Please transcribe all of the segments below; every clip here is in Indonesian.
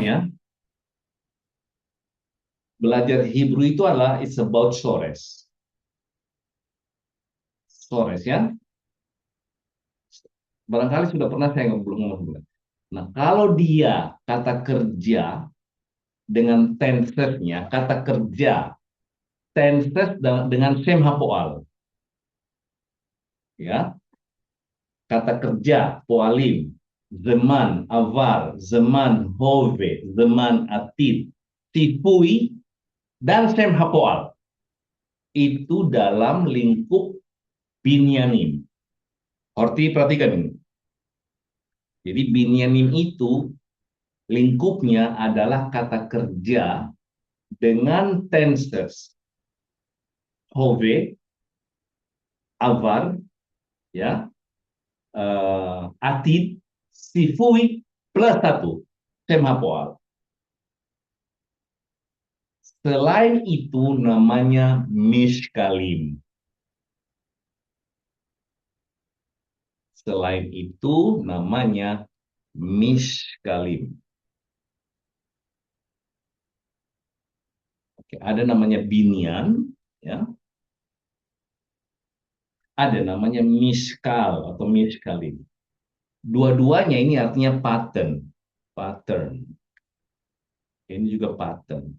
ya. Belajar Hebrew itu adalah it's about Sores. Sores ya. Barangkali sudah pernah saya ngomong. Nah, kalau dia kata kerja dengan tenses-nya, kata kerja tenses dengan same hapoal, ya. Kata kerja poalim, zaman avar, zaman hove, zaman atid, tipui dan same hapoal itu dalam lingkup binyamin. Horti perhatikan ini. Jadi binyamin itu lingkupnya adalah kata kerja dengan tenses hove, avar, ya, atid, sifui plus satu, semhapoal. Selain itu namanya mishkalim. Selain itu namanya mishkalim. Oke, ada namanya binyan, ya. Ada namanya mishkal atau mishkalim. Dua-duanya ini artinya pattern. Pattern. Ini juga pattern.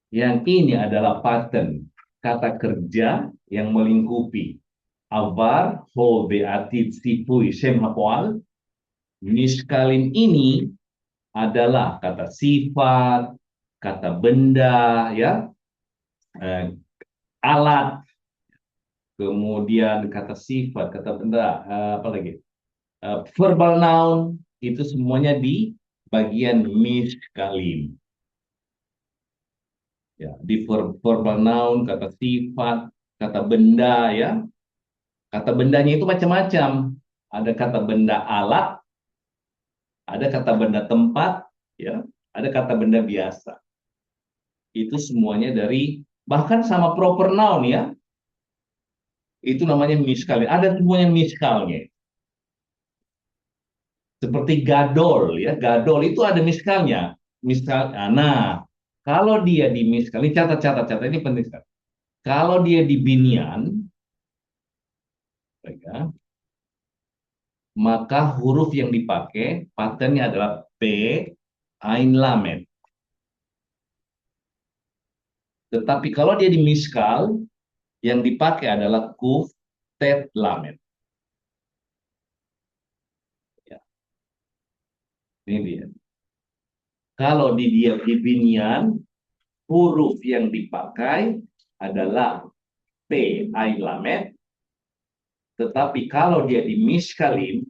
Yang ini adalah pattern. Kata kerja yang melingkupi avar, hove, atid, sipui, shem, hapoal. Mishkalim ini adalah kata sifat, kata benda, ya, alat, kemudian kata sifat, kata benda, apa lagi? Verbal noun, itu semuanya di bagian mishkalim. Ya, di verbal noun, kata sifat, kata benda, ya. Kata bendanya itu macam-macam. Ada kata benda alat, ada kata benda tempat, ya, ada kata benda biasa. Itu semuanya dari, bahkan sama proper noun, ya. Itu namanya miskal. Ada semuanya miskalnya. Seperti gadol, ya. Gadol itu ada miskalnya. Miskal. Nah, kalau dia di miskal, ini catat, ini penting sekali. Kalau dia di binian, ya, maka huruf yang dipakai patternnya adalah P, Ain, Lamed. Tetapi kalau dia di miskal, yang dipakai adalah Kuf, Tet, Lamed. Ya, ini dia. Kalau di binian, huruf yang dipakai adalah P, Ain, Lamed. Tetapi kalau dia di miskalim,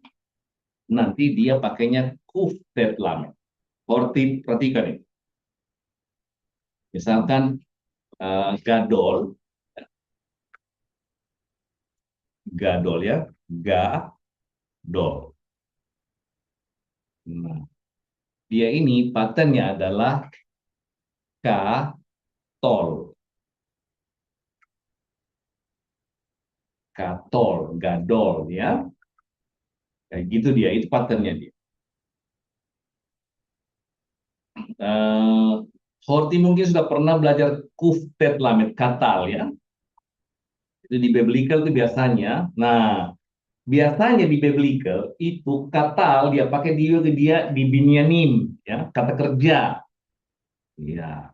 nanti dia pakainya Kuf, Tet, Lamed. Perhatikan ini. Misalkan gadol, gadol ya, gadol. Nah, dia ini patternnya adalah katol, katol, gadol ya, kayak gitu dia, itu patternnya dia. Horti mungkin sudah pernah belajar kuftet lamet katal ya, itu di biblical itu biasanya. Nah, biasanya di biblical itu katal dia pakai dia di binyamin ya, kata kerja. Ya,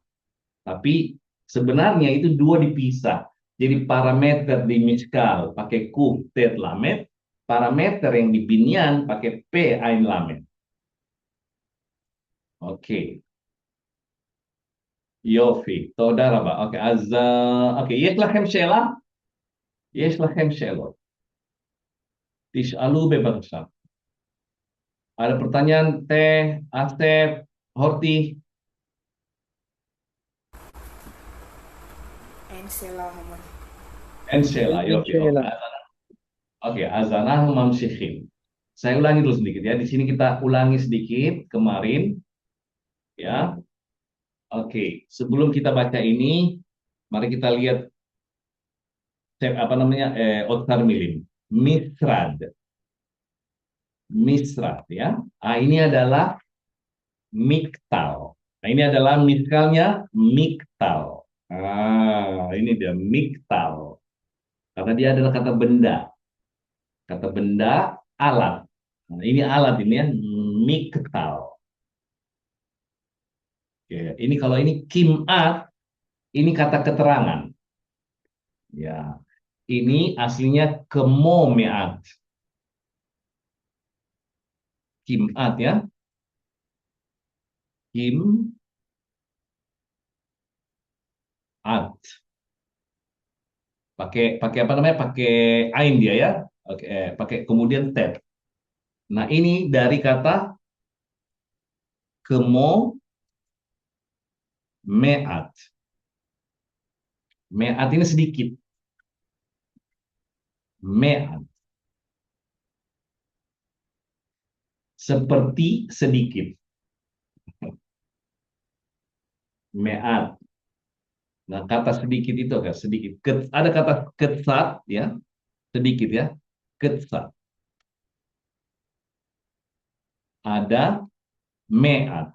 tapi sebenarnya itu dua dipisah. Jadi parameter di miskal pakai kuf tet lamet, parameter yang di binyan pakai p ain lamet. Oke. Yofi, toda raba. Oke, oke, יש לכם שאלה? יש לכם שאלות. תשאלו בבקשה. Ada pertanyaan Teh, Asep, Horti, Ensela Hamad. Ensela, Yofi. Oke, Sheila. oke, azanah mamsyikhin. Saya ulangi dulu sedikit ya. Di sini kita ulangi sedikit kemarin ya. Oke, sebelum kita baca ini, mari kita lihat apa namanya Otar Milim. Misrad. misrat ya. Ah, ini adalah miktal. Nah, ini adalah miskalnya miktal. Ah, ini dia miktal. Karena dia adalah kata benda. Kata benda, alat. Nah, ini alat ini ya, miktal. Oke, ini kalau ini kimat, ini kata keterangan. Ya, ini aslinya kemomeat. Kimat ya, kimat. Pakai pakai apa namanya? Pakai ain dia ya. Oke, pakai kemudian tet. Nah, ini dari kata kemomeat. Meat ini sedikit. Meat. Seperti sedikit. Meat. Nah, kata sedikit itu agak sedikit. Ada kata ketsat ya, sedikit ya. Ketsat. Ada meat.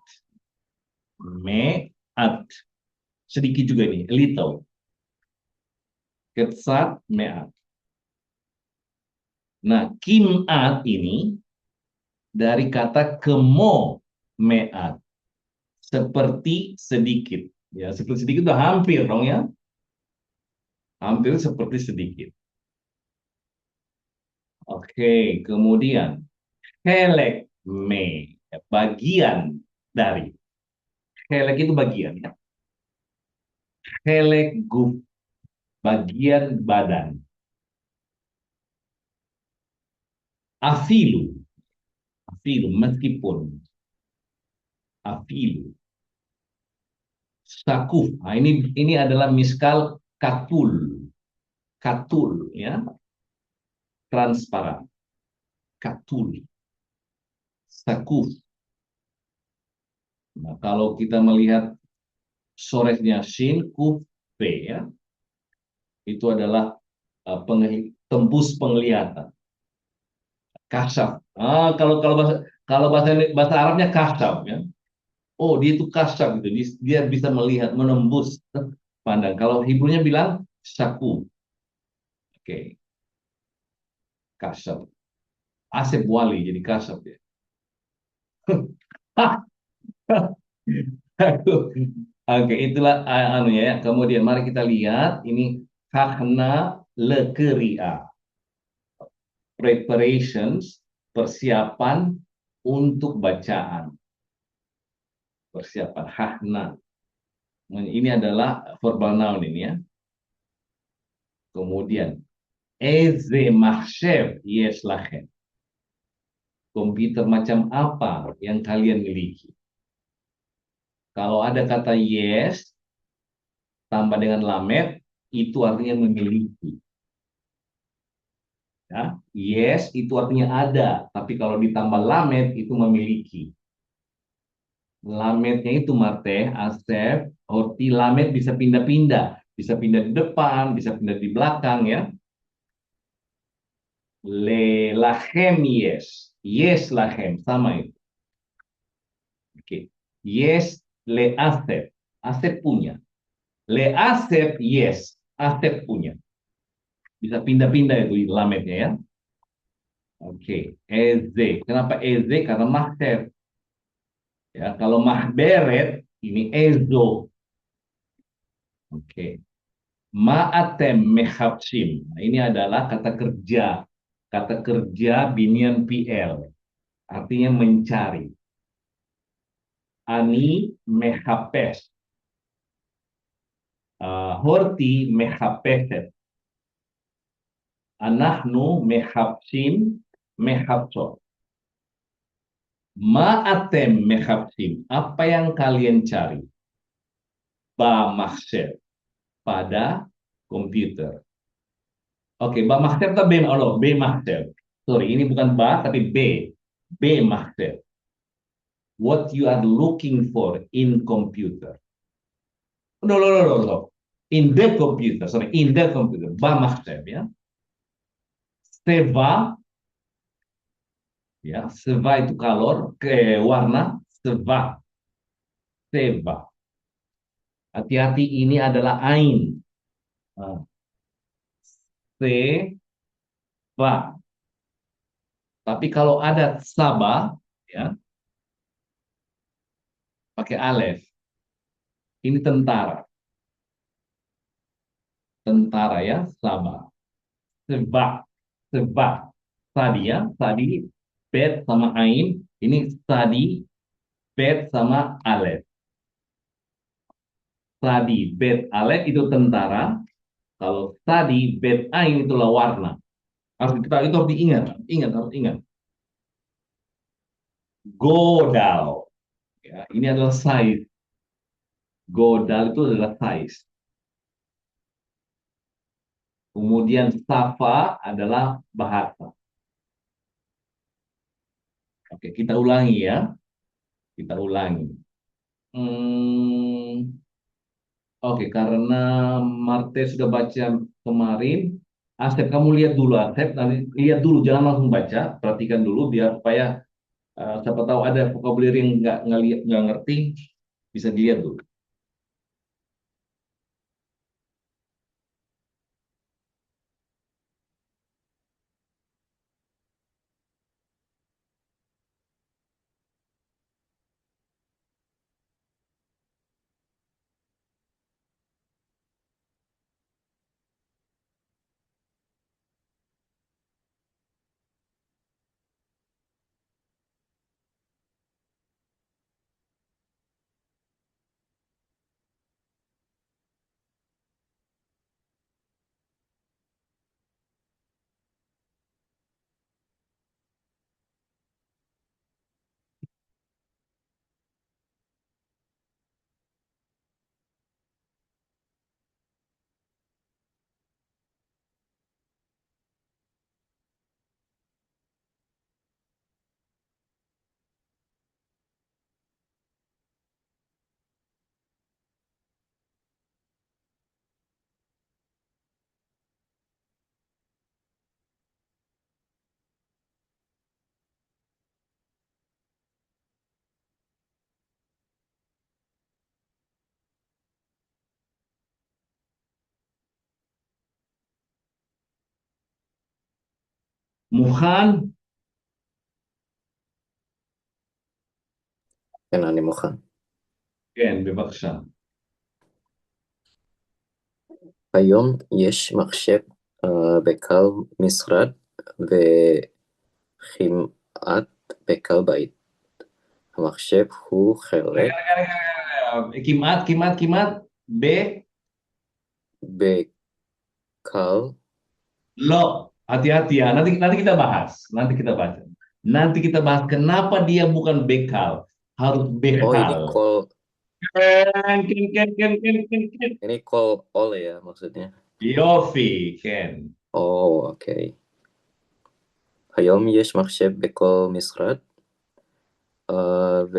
Meat. Sedikit juga ini, little. Ketsat meat. Nah, kimat ini dari kata kemo meat. Seperti sedikit. Ya, seperti sedikit udah hampir dong ya. Hampir seperti sedikit. Oke, kemudian helek me, bagian dari. Helek itu bagian ya. Helek guf, bagian badan. Afilu, afilu meskipun. Afilu. Sakuf. Nah, ini adalah miskal katul. Katul ya, transparan. Katul. Sakuf. Nah, kalau kita melihat soresnya shin kuf pe ya, itu adalah tembus penglihatan. Kasaf. Ah, kalau bahasa Arabnya kasaf ya. Oh, dia itu kasaf gitu. Dia bisa melihat menembus pandang. Kalau Hebrew-nya bilang syaku. Oke, kasaf. Asep Wali jadi kasaf ya. Oke, itulah anunya ya. Kemudian mari kita lihat ini hakna lekeria. Preparations, persiapan untuk bacaan. Persiapan hakna. Ini adalah verbal noun ini ya. Kemudian eze mahsyef yes lachen. Komputer macam apa yang kalian miliki? Kalau ada kata yes tambah dengan lamet, itu artinya memiliki. Ya, yes itu artinya ada, tapi kalau ditambah lamet itu memiliki. Lametnya itu Marte, Asep, Horti, lamet bisa pindah-pindah. Bisa pindah di depan, bisa pindah di belakang ya. Le lahem yes. Yes lahem, sama itu. Oke. Yes le Asep. Asep punya. Le Asep yes. Asep punya. Bisa pindah-pindah itu lametnya ya. Oke. Eze. Kenapa Eze? Karena mahter. Ya, kalau mahberet ini ezo. Oke. Ma'atem mehapsim. Nah, ini adalah kata kerja. Kata kerja binian PL. Artinya mencari. Ani mehapes. Horti mehapeset. Anahnu mehapsim mehapso. Ma'atem mehapsim. Apa yang kalian cari? Ba mahsyar. Pada komputer. Oke, ba mahsyar atau B? Oh, B mahsyar. Sorry, ini bukan ba, tapi B. B mahsyar. What you are looking for in computer. No, no, no, no, no. In the computer, sorry, in the computer. Ba mahsyar ya. Seva Ya, seva itu kalor, ke warna, seva, seva. Hati-hati ini adalah ain. Nah, seva. Tapi kalau ada sabah, ya, pakai alef. Ini tentara, tentara ya, sabah. Seva, seva. Tadi ya, tadi bet sama ain. Ini tadi bet sama alef. Tadi bet alef itu tentara. Kalau tadi bet ain itulah warna. Harus kita itu harus diingat, ingat harus ingat. Godal, ya, ini adalah size. Godal itu adalah size. Kemudian safa adalah bahasa. Oke, kita ulangi ya. Kita ulangi. Hmm, oke, karena Marte sudah baca kemarin, Asep kamu lihat dulu Asep, nanti lihat dulu, jangan langsung baca, perhatikan dulu biar supaya siapa tahu ada vocabulary yang nggak lihat nggak ngerti bisa dilihat dulu. Muhan, כן, אני מוכן. כן, בבקשה. היום יש מחשב בכל משרד וכמעט בכל בית. המחשב הוא חלק Kimat, kimat, kimat. B, בכל... lo. Hati-hati ya. Nanti kita bahas. Nanti kita baca. Nanti kita bahas kenapa dia bukan bekal, harus Oh, ini bekal. call, Ken, ken, ken, ken, ken, ken, ken. ini call all ya maksudnya. Yofi, Ken. Oh, oke. היום יש מחשב בכל משרד ו...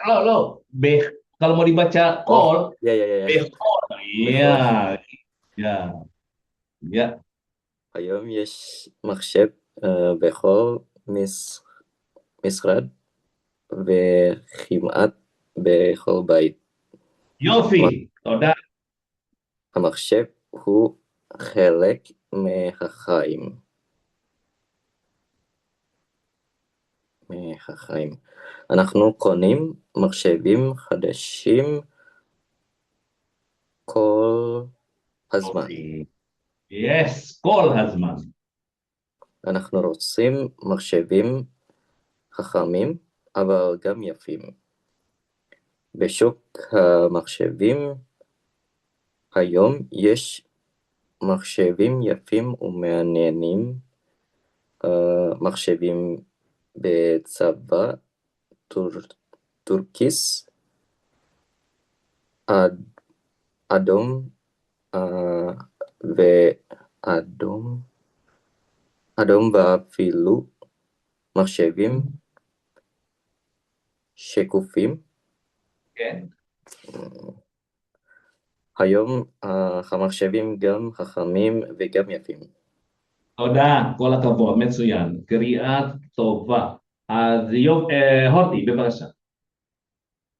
Lo, lo. B. Kalau mau dibaca Oh, call, ya, ya, ya, ya. bekal. Iya, בכל. ya, ya. היום יש מחשב בכל משרד וכמעט בכל בית. Yofi. Toda. המחשב הוא חלק מהחיים. מהחיים. אנחנו קונים מחשבים חדשים כל הזמן. Yofi. Yes, call Hazman. אנחנו רוצים מחשבים חכמים, אבל גם יפים. בשוק המחשבים היום יש מחשבים יפים ומעניינים, מחשבים בצבע טורקיס, אדום ואדום, ואפילו מחשבים שקופים. כן. היום המחשבים גם חכמים וגם יפים. Oda, kola kabo, Metsuyan, Keriat, Tova, Aziyov, Hoti, bebas.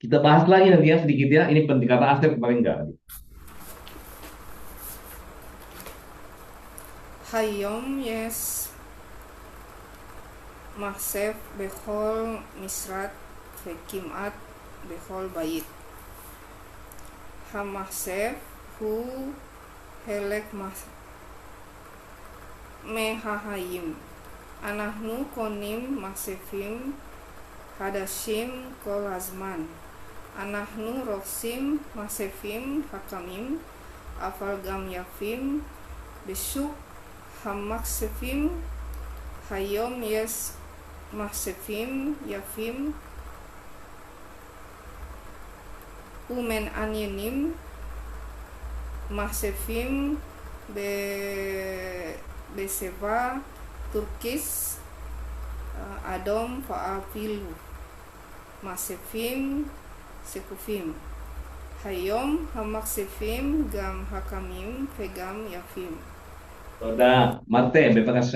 Kita bahas lagi nanti ya sedikit ya. Ini penting karena Asep kemarin enggak. Hayom yes mahsef behol misrat vekimat behol bayit. Hamahsef hu helek mehahayim. Anahnu konim mahsefim hadashim kolazman. Anahnu roksim mahsefim hakamim afal gam yafim besuk hamaksefim hayom yes mahsefim yafim umen anyenim mahsefim be beseva turkis adom faapilu mahsefim sekufim hayom hamaksefim gam hakamim pegam yafim. Oda, Mate, bebas.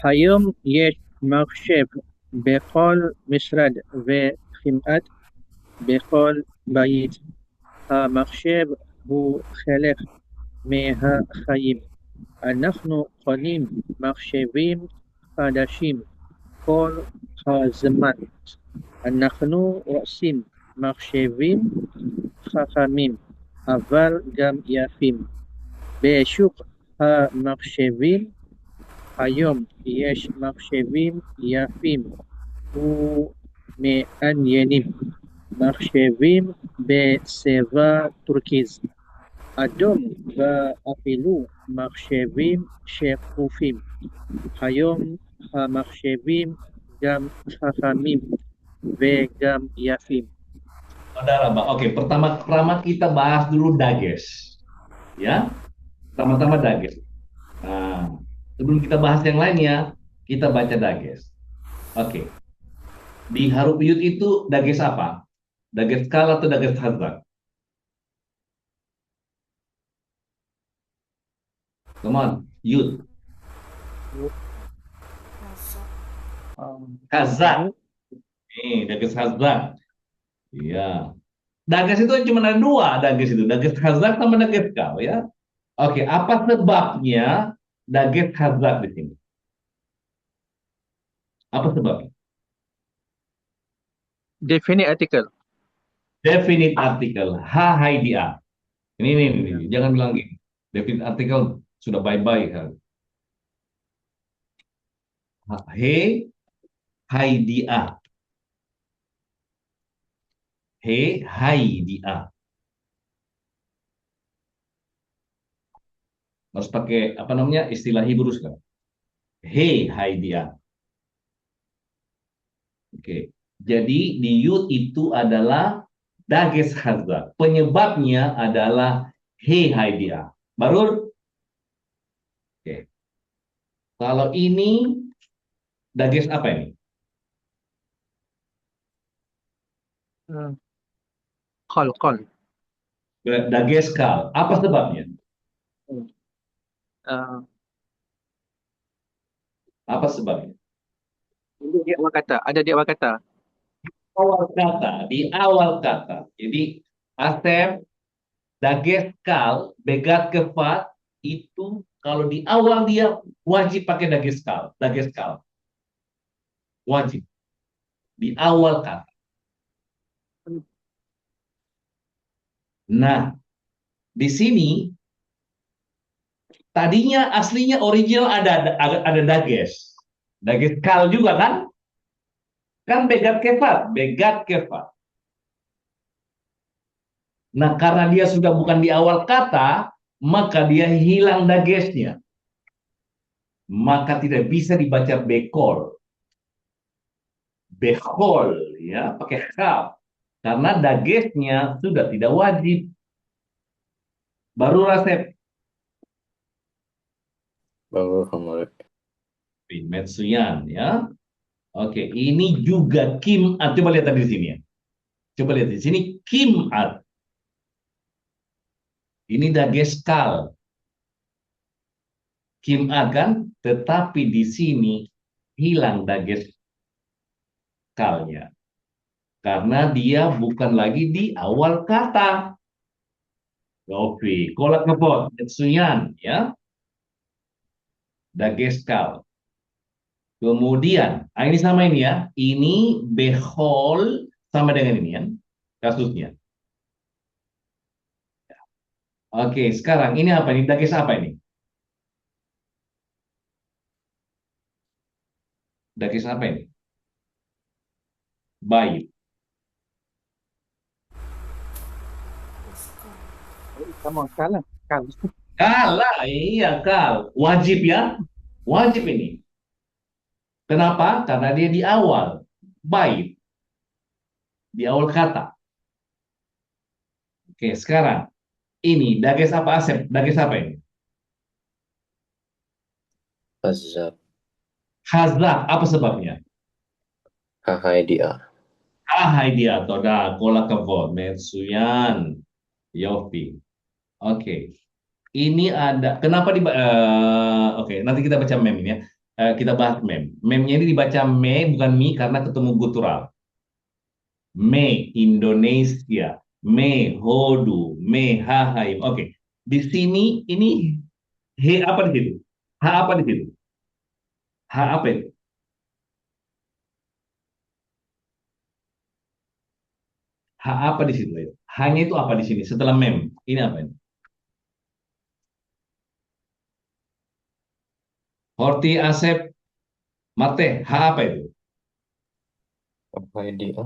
היום יש מחשב בכל משרד וכמעט בכל בית. המחשב הוא חלק מהחיים. אנחנו קונים מחשבים חדשים כל הזמן. אנחנו רוצים מחשבים חכמים, אבל גם יפים. בשוק המחשבים היום יש מחשבים יפים ומעניינים. מחשבים בצבע טורקיז אדום ואפילו מחשבים שקופים. היום המחשבים גם חכמים וגם יפים. Saudara, Mbak. Oke, pertama kita bahas dulu Dages. Ya, pertama-tama Dages. Nah, sebelum kita bahas yang lainnya, kita baca Dages. Oke, di Harupiyut itu Dages apa? Dages Kal atau Dages Hazak? Come on, Yud. Kazak. Nih, Dages Hazak. Iya. Dages itu cuma ada dua, Dages itu. Dages Hazak sama Dages Kal, ya. Oke, apa sebabnya Dages Hazak di sini? Apa sebabnya? Definite article. Definite artikel. Ha, hai, dia. Ini. Jangan bilang gini. Definite artikel sudah bye-bye kan. He, hai, dia. He, hai, dia. Harus pakai apa namanya istilah Hebrew sekarang. He, hai, dia. Oke. Jadi di Yud itu adalah Dages Hazak. Penyebabnya adalah he, hai, dia. Baru. Oke. Kalau ini Dages apa ini? Call. Dages Kal. Apa sebabnya? Apa sebabnya? Ada dia kata. Di awal kata. Jadi Asep, Dages Kal, Begat Kefat itu kalau di awal dia wajib pakai Dages Kal. Wajib. Di awal kata. Nah, di sini tadinya aslinya original ada Dages. Dages Kal juga kan? Kan Begat Kefat. Nah, karena dia sudah bukan di awal kata, maka dia hilang dagesnya. Maka tidak bisa dibaca bekol. Bekol, ya, pakai kaf. Karena dagesnya sudah tidak wajib. Baru Rasep. Baru kemarin. Metsuyan, ya. Oke, ini juga Kim'at. Coba lihat tadi di sini ya. Coba lihat di sini Kim'at. Ini Dages Kal. Kim'a kan, tetapi di sini hilang dages kalnya. Karena dia bukan lagi di awal kata. Oke, kolak ngebot, Metsuyan, ya, dages kal. Kemudian, ini sama ini ya, ini behol sama dengan ini ya, kasusnya. Oke, sekarang ini apa ini? Dages apa ini? Dages apa ini? Baik. Sama kalah. Kal. Kalah, iya kal. Wajib ya, wajib ini. Kenapa? Karena dia di awal. Baik, di awal kata. Oke, sekarang ini dages apa Asep? Dages apa ini? Azab. Hazak, apa sebabnya? Hahai dia. Hai dia, toda, kola kavod, Metsuyan, Yofi. Oke, ini ada, kenapa oke, nanti kita baca meme ini ya. Kita bahas meme. Meme-nya ini dibaca me, bukan mi, karena ketemu gutural. Me, Indonesia. Me, Hodu. Me, Hahaim. Oke, di sini ini he apa di situ? Ha apa di situ? Ha apa itu? Ha apa di situ? Ayo? Hanya itu apa di sini? Setelah mem. Ini apa ini? Horti, Asep, Mate. Ha apa itu? Hahai dia.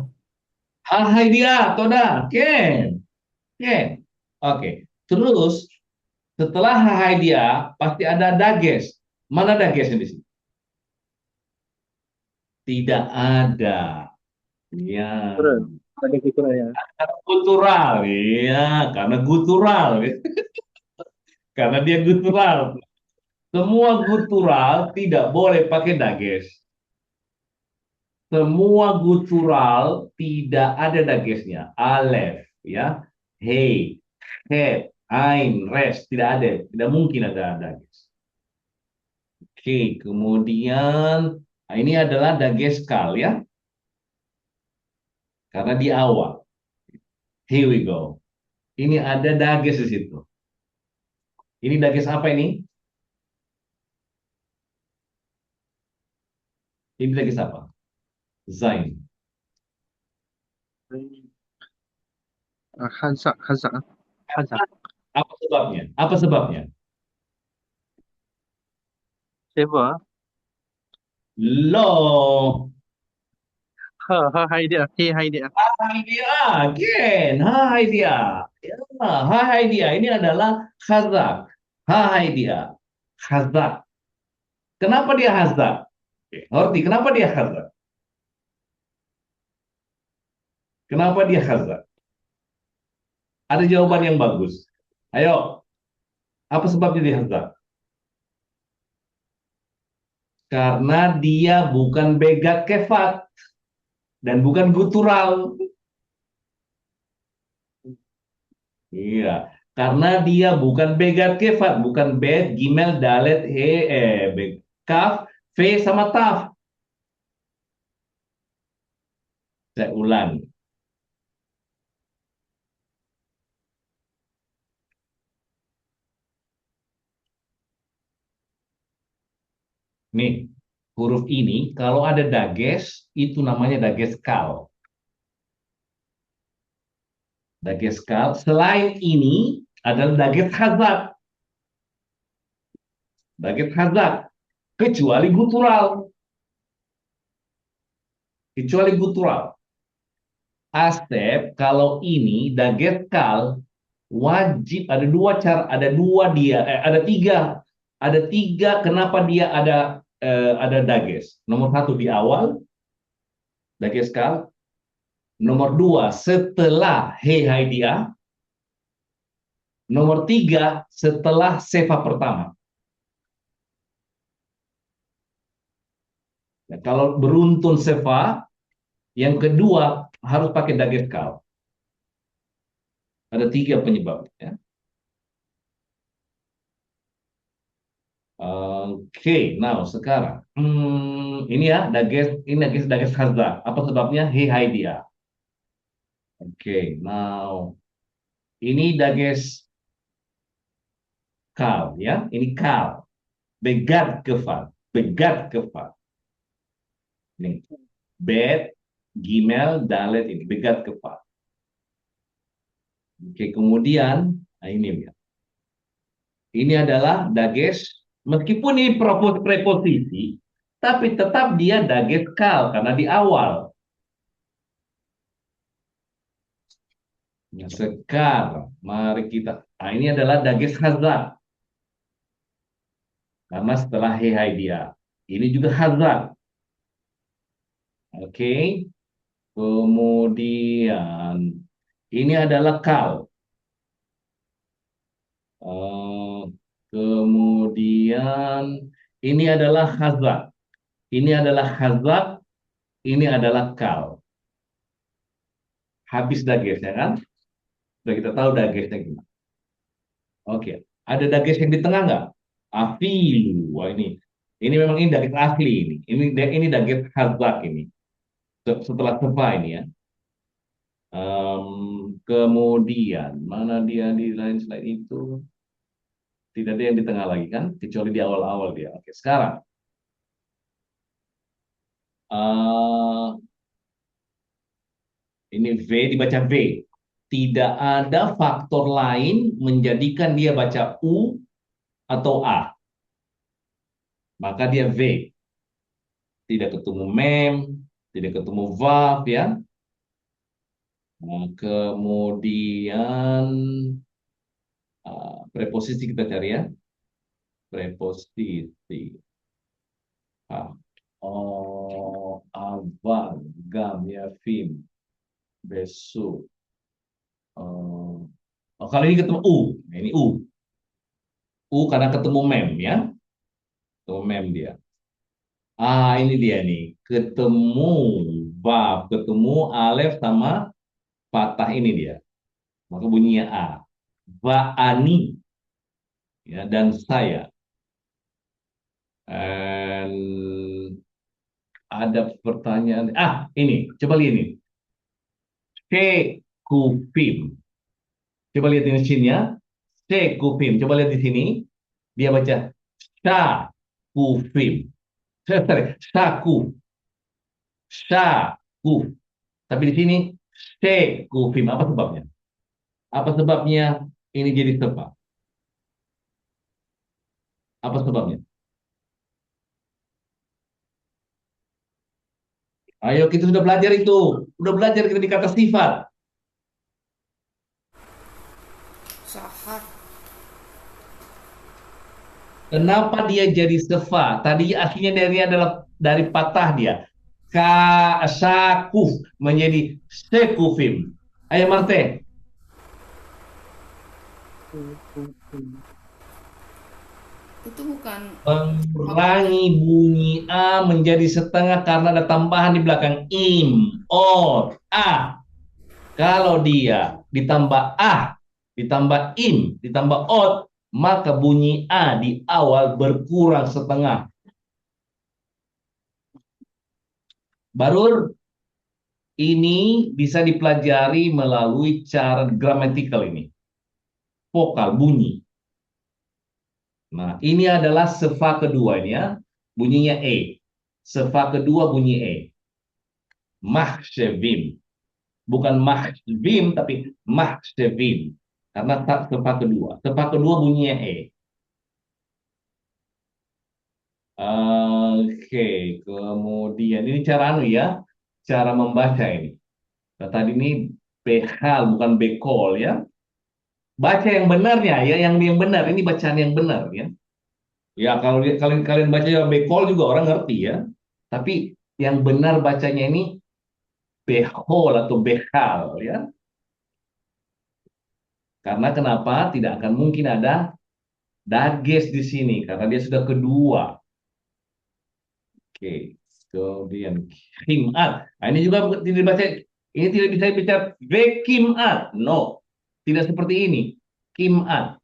Hai dia, Toda. Ken. Ken. Oke. Terus setelah hai dia pasti ada dages. Mana dagesnya di sini? Tidak ada. Ya. Betul. Ada gitu ya. Gutural. Ya, karena gutural. Karena dia gutural. Semua gutural tidak boleh pakai dages. Semua gutural tidak ada dagesnya. Alef, ya, hey, het, ain, res, tidak ada, tidak mungkin ada dages. Oke, kemudian ini adalah dages kal ya, karena di awal. Here we go. Ini ada dages di situ. Ini dages apa ini? Ini dages apa? Zain. Hazak. Hazak. Hazak. Apa sebabnya? Apa sebabnya? Seva. Loh. Hai dia. Hai dia. Hai dia, Ken. Hai dia. Ya, hai dia. Ini adalah khazak. Hai dia. Khazak. Kenapa dia khazak? Horti, kenapa dia khazak? Kenapa dia khazak? Ada jawaban yang bagus. Ayo, apa sebabnya dia khazak? Karena dia bukan begat kefat dan bukan gutural. Iya, karena dia bukan begat kefat, bukan bet, gimel, dalet, kaf, fe sama taf. Saya ulangi. Nih, huruf ini kalau ada dages itu namanya dages kal. Dages kal. Selain ini adalah dages hazak. Dages hazak. Kecuali gutural. Kecuali gutural. Asep, kalau ini dages kal wajib ada dua cara, ada tiga kenapa dia ada dages. Nomor satu di awal dages kal. Nomor dua setelah he hai dia. Nomor tiga setelah sefa pertama. Nah, kalau beruntun sefa, yang kedua harus pakai dages kal. Ada tiga penyebab. Ya. Oke, now sekarang ini ya dages hazard. Apa sebabnya? He hai dia. Oke, now ini dages kal ya. Ini kal. Begat kefal. Begat kefal. Ini bet, gimel, dalet ini begat kefal. Oke, kemudian ini ya. Ini adalah dages, meskipun ini preposisi, tapi tetap dia dages kal karena di awal. Nah, sekarang mari kita. Nah, ini adalah dages hazard karena setelah hehai dia. Ini juga hazard. Oke. Kemudian ini adalah kal. Eh, kemudian ini adalah hazard. Ini adalah hazard. Ini adalah kal. Habis dagesnya kan? Sudah kita tahu dagesnya gimana. Oke. Ada dages yang di tengah nggak? Afilu. Wah ini memang ini dages asli ini. Ini dages hazard ini. Setelah sepa ini ya. Kemudian mana dia di lain slide itu? Tidak ada yang di tengah lagi kan? Kecuali di awal-awal dia. Oke, sekarang. Ini V dibaca V. Tidak ada faktor lain menjadikan dia baca U atau A. Maka dia V. Tidak ketemu mem, tidak ketemu vav ya. Nah, kemudian preposisi kita cari ya. Preposisi. Avar, gam, ya, fim, besu. Kalau ini ketemu U, nah, ini U. U karena ketemu mem ya. Ketemu mem dia. Ini dia nih. Ketemu bab, ketemu alef sama patah ini dia. Maka bunyinya A. Ba'ani. Ya, dan saya. Ada pertanyaan. Ini. Coba lihat ini. Sekufim. Coba lihat ini sini ya. Sekufim. Coba lihat di sini. Dia baca Sakufim. Sorry, Saku. Saku. Tapi di sini Sekufim. Apa sebabnya? Apa sebabnya ini jadi sepa? Apa sebabnya? Ayo kita sudah belajar itu. Sudah belajar kita di kata sifat. Sahar. Kenapa dia jadi sefa? Tadi aslinya dari patah dia. Sakuf menjadi sekufim. Ayo Marte. Itu bukan Mengurangi bunyi A menjadi setengah karena ada tambahan di belakang im, ot, a. Kalau dia ditambah A, ditambah im, ditambah ot, maka bunyi A di awal berkurang setengah. Baru ini bisa dipelajari melalui cara gramatikal ini. Vokal, bunyi. Nah, ini adalah sefa kedua ini ya. Bunyinya E. Sefa kedua bunyi E. Mahshevim. Bukan mahshevim, tapi mahshevim. Karena sefa kedua. Sefa kedua bunyinya E. Oke, kemudian ini cara ya. Cara membaca ini. Nah, tadi ini behal, bukan bekol ya. Baca yang benarnya ya, yang benar. Ini bacaan yang benar ya. Ya kalau kalian baca bekol juga orang ngerti ya. Tapi yang benar bacanya ini behol atau behal ya. Karena kenapa? Tidak akan mungkin ada dages di sini karena dia sudah kedua. Oke, kemudian khimat. Nah, ini juga tidak dibaca. Ini tidak bisa dibaca bekimat. No, tidak seperti ini. Kimat.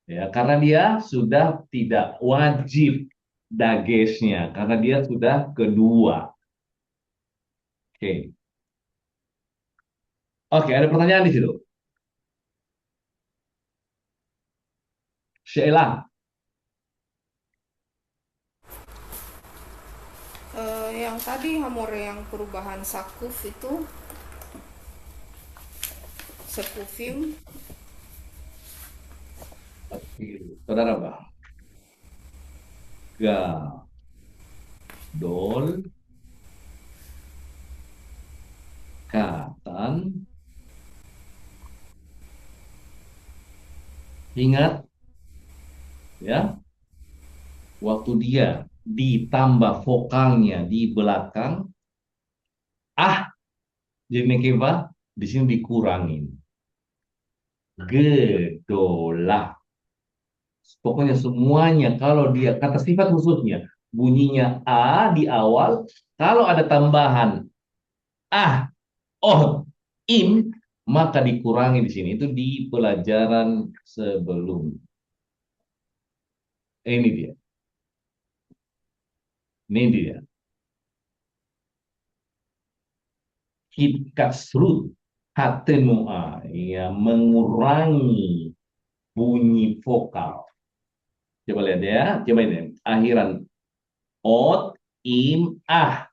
Ya, karena dia sudah tidak wajib dagesnya, karena dia sudah kedua. Oke, oke, ada pertanyaan di situ. Sheila, Yang tadi Hamore yang perubahan sakuf itu sekufim. saudara apa? Gadol, katan, ingat ya, waktu dia ditambah vokalnya di belakang, ah, jadi nekeva, di sini dikurangin. Gedola. Pokoknya semuanya kalau dia kata sifat khususnya bunyinya a di awal, kalau ada tambahan ah, oh, im, maka dikurangi di sini. Itu di pelajaran sebelum. Ini dia. Ini dia. Kasrut hatenua, ya, mengurangi bunyi vokal. Coba lihat ya, coba ini akhiran ot, im, ah,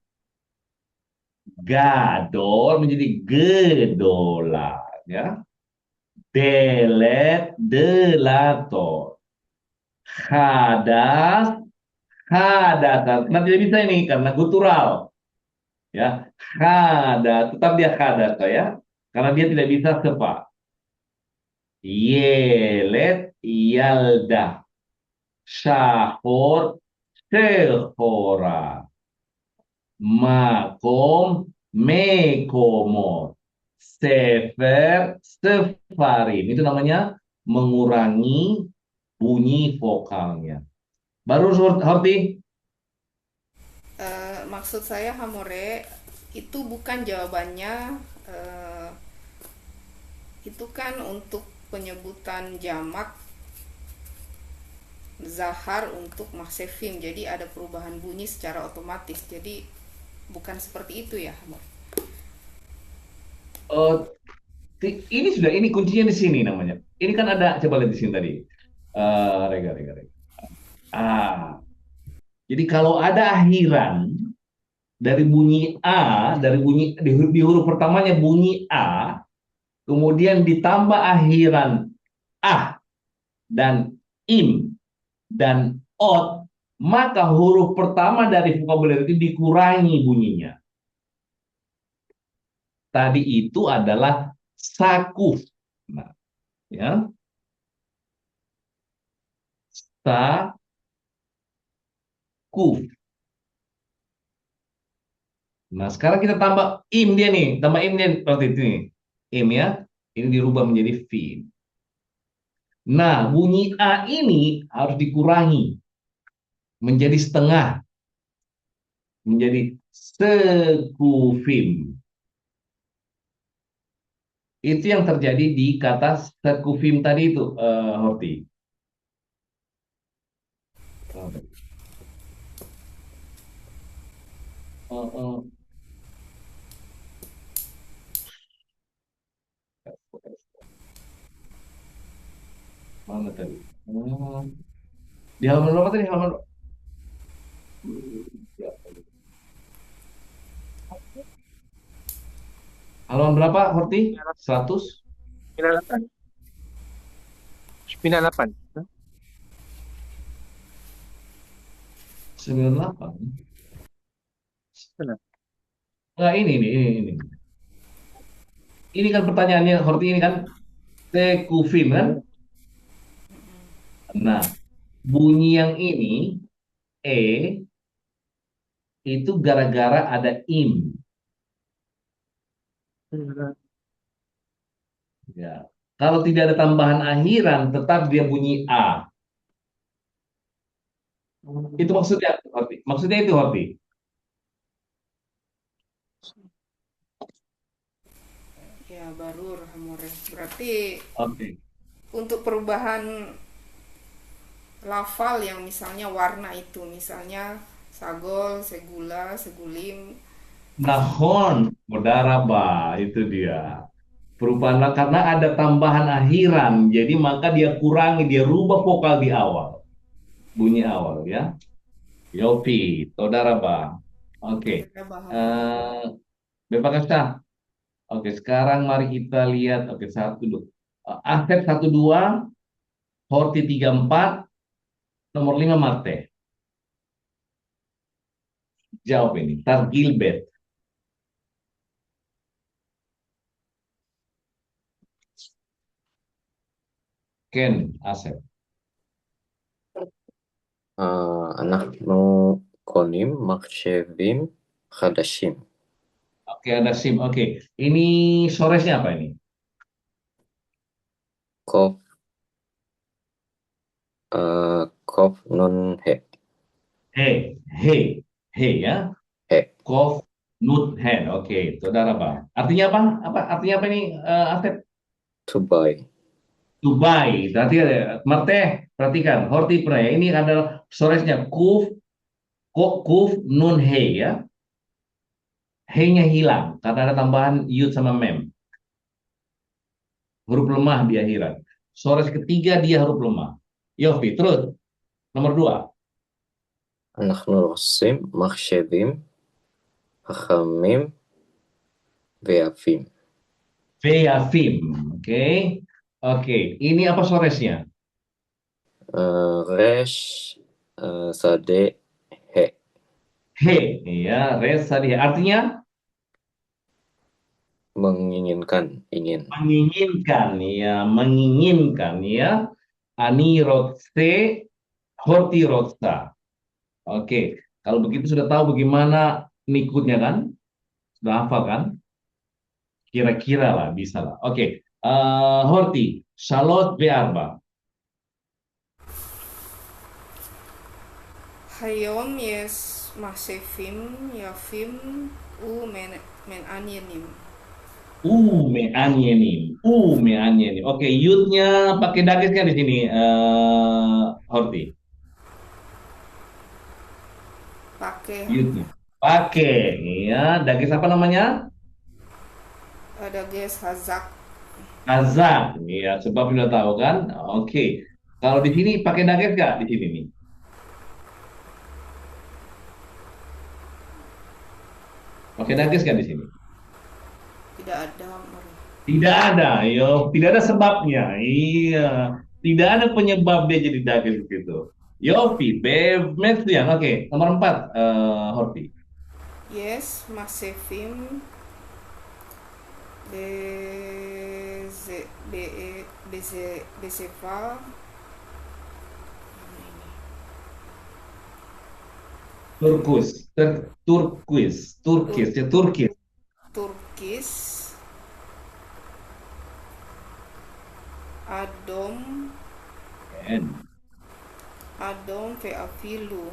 gadol menjadi gedola, ya. Delet, delator. Hadas, hadasar. Kenapa tidak bisa ini? Karena gutural. Ya, hada, tetap dia hadas ya. Karena dia tidak bisa sepa. Yelet, yalda. Syahor, sehora. Makom, mekomor. Sefer, sefarin. Itu namanya mengurangi bunyi vokalnya. Baru Horti? Maksud saya Hamore itu bukan jawabannya, eh, itu kan untuk penyebutan jamak zahar untuk mahsefim, jadi ada perubahan bunyi secara otomatis, jadi bukan seperti itu ya Hamore. Oh, ini sudah, ini kuncinya di sini namanya. Ini kan ada, coba lihat di sini tadi. Rega, rega, rega. Ah, jadi kalau ada akhiran dari bunyi A, dari bunyi di huruf pertamanya bunyi A, kemudian ditambah akhiran ah dan im dan ot, maka huruf pertama dari vokabuler itu dikurangi bunyinya. Tadi itu adalah sakuf. Nah, ya, sakuf. Nah, sekarang kita tambah im dia nih, tambah im dia seperti ini. Im ya, ini dirubah menjadi fin. Nah, bunyi a ini harus dikurangi menjadi setengah, menjadi sekufim. Itu yang terjadi di kata sekufim tadi itu, Horti. Oh, oh. Mana tadi? Oh. Di halaman berapa tadi? Halaman berapa, Horti? 100? 98. 98. Hah? 98? Mana? Nah, ini. Ini kan pertanyaannya, Horti, ini kan sekufim kan? Oh, Nah, bunyi yang ini, E, itu gara-gara ada im. hmm. Ya. Kalau tidak ada tambahan akhiran, tetap dia bunyi A. Itu maksudnya, Horti. Maksudnya itu, Horti. Ya baru Hamore berarti Oke. untuk perubahan lafal yang misalnya warna itu, misalnya sagol, segula, segulim. Nahon, saudara ba, itu dia. Perubahan karena ada tambahan akhiran, jadi maka dia kurangi, dia rubah vokal di awal, bunyi awal ya. Yopi, saudara ba. Oke, Saya paham. eh Bapak Kasta. Oke, sekarang mari kita lihat. Oke, satu dulu. Asep 12, Horti 34, nomor 5 Marte. Jawab ini. Tar Gilbert. Ken, Asep. אנחנו קונים מחשבים חדשים. Oke, ada SIM. Oke, ini soresnya apa ini? קוף, קוף נון ה. He, he ya. ה. Kof, Nut, Hen. Oke, saudara Bang. Artinya apa? Artinya apa ini, Asep? To buy. Dubai. Berarti Marte, perhatikan. Horti pernah ya. Ini adalah soresnya kuf, kuf, nun, he ya. He-nya hilang karena ada tambahan yud sama mem. Huruf lemah di akhiran. Sores ketiga dia huruf lemah. Yofi, terus. Nomor 2. אנחנו רוצים מחשבים חכמים ויפים. Veafim. Oke. Oke. Ini apa soresnya? רש שדה ה. He. Ya, res tadi. Artinya menginginkan, ingin. menginginkan ya, menginginkan ya. Ani rotse, horti rotsa. Oke, kalau begitu sudah tahu bagaimana nikutnya kan? Sudah hafal kan? Kira-kira lah, bisa lah. Oke, horti, salot bearba. Hayom yes masefim yafim u men anyenim. Me anyenim. Oke, yudnya pakai dages kan di sini, horti. Pakai Yudnya. Pakai, ya. Dages apa namanya? ada ges hazak. Azak, ya. Sebab sudah tahu kan? Oke. Kalau di sini pakai dages nggak di sini nih? Pakai dages nggak di sini? Tidak ada. Tidak ada, yo, tidak ada sebabnya. Iya, tidak ada penyebab dia jadi daging gitu. Yofi, Metrian. Oke, nomor 4, Horti. Yes masefim beze be bezefa. Turkus, Turkis, ya Turkis. Turkis adom And adom veafilu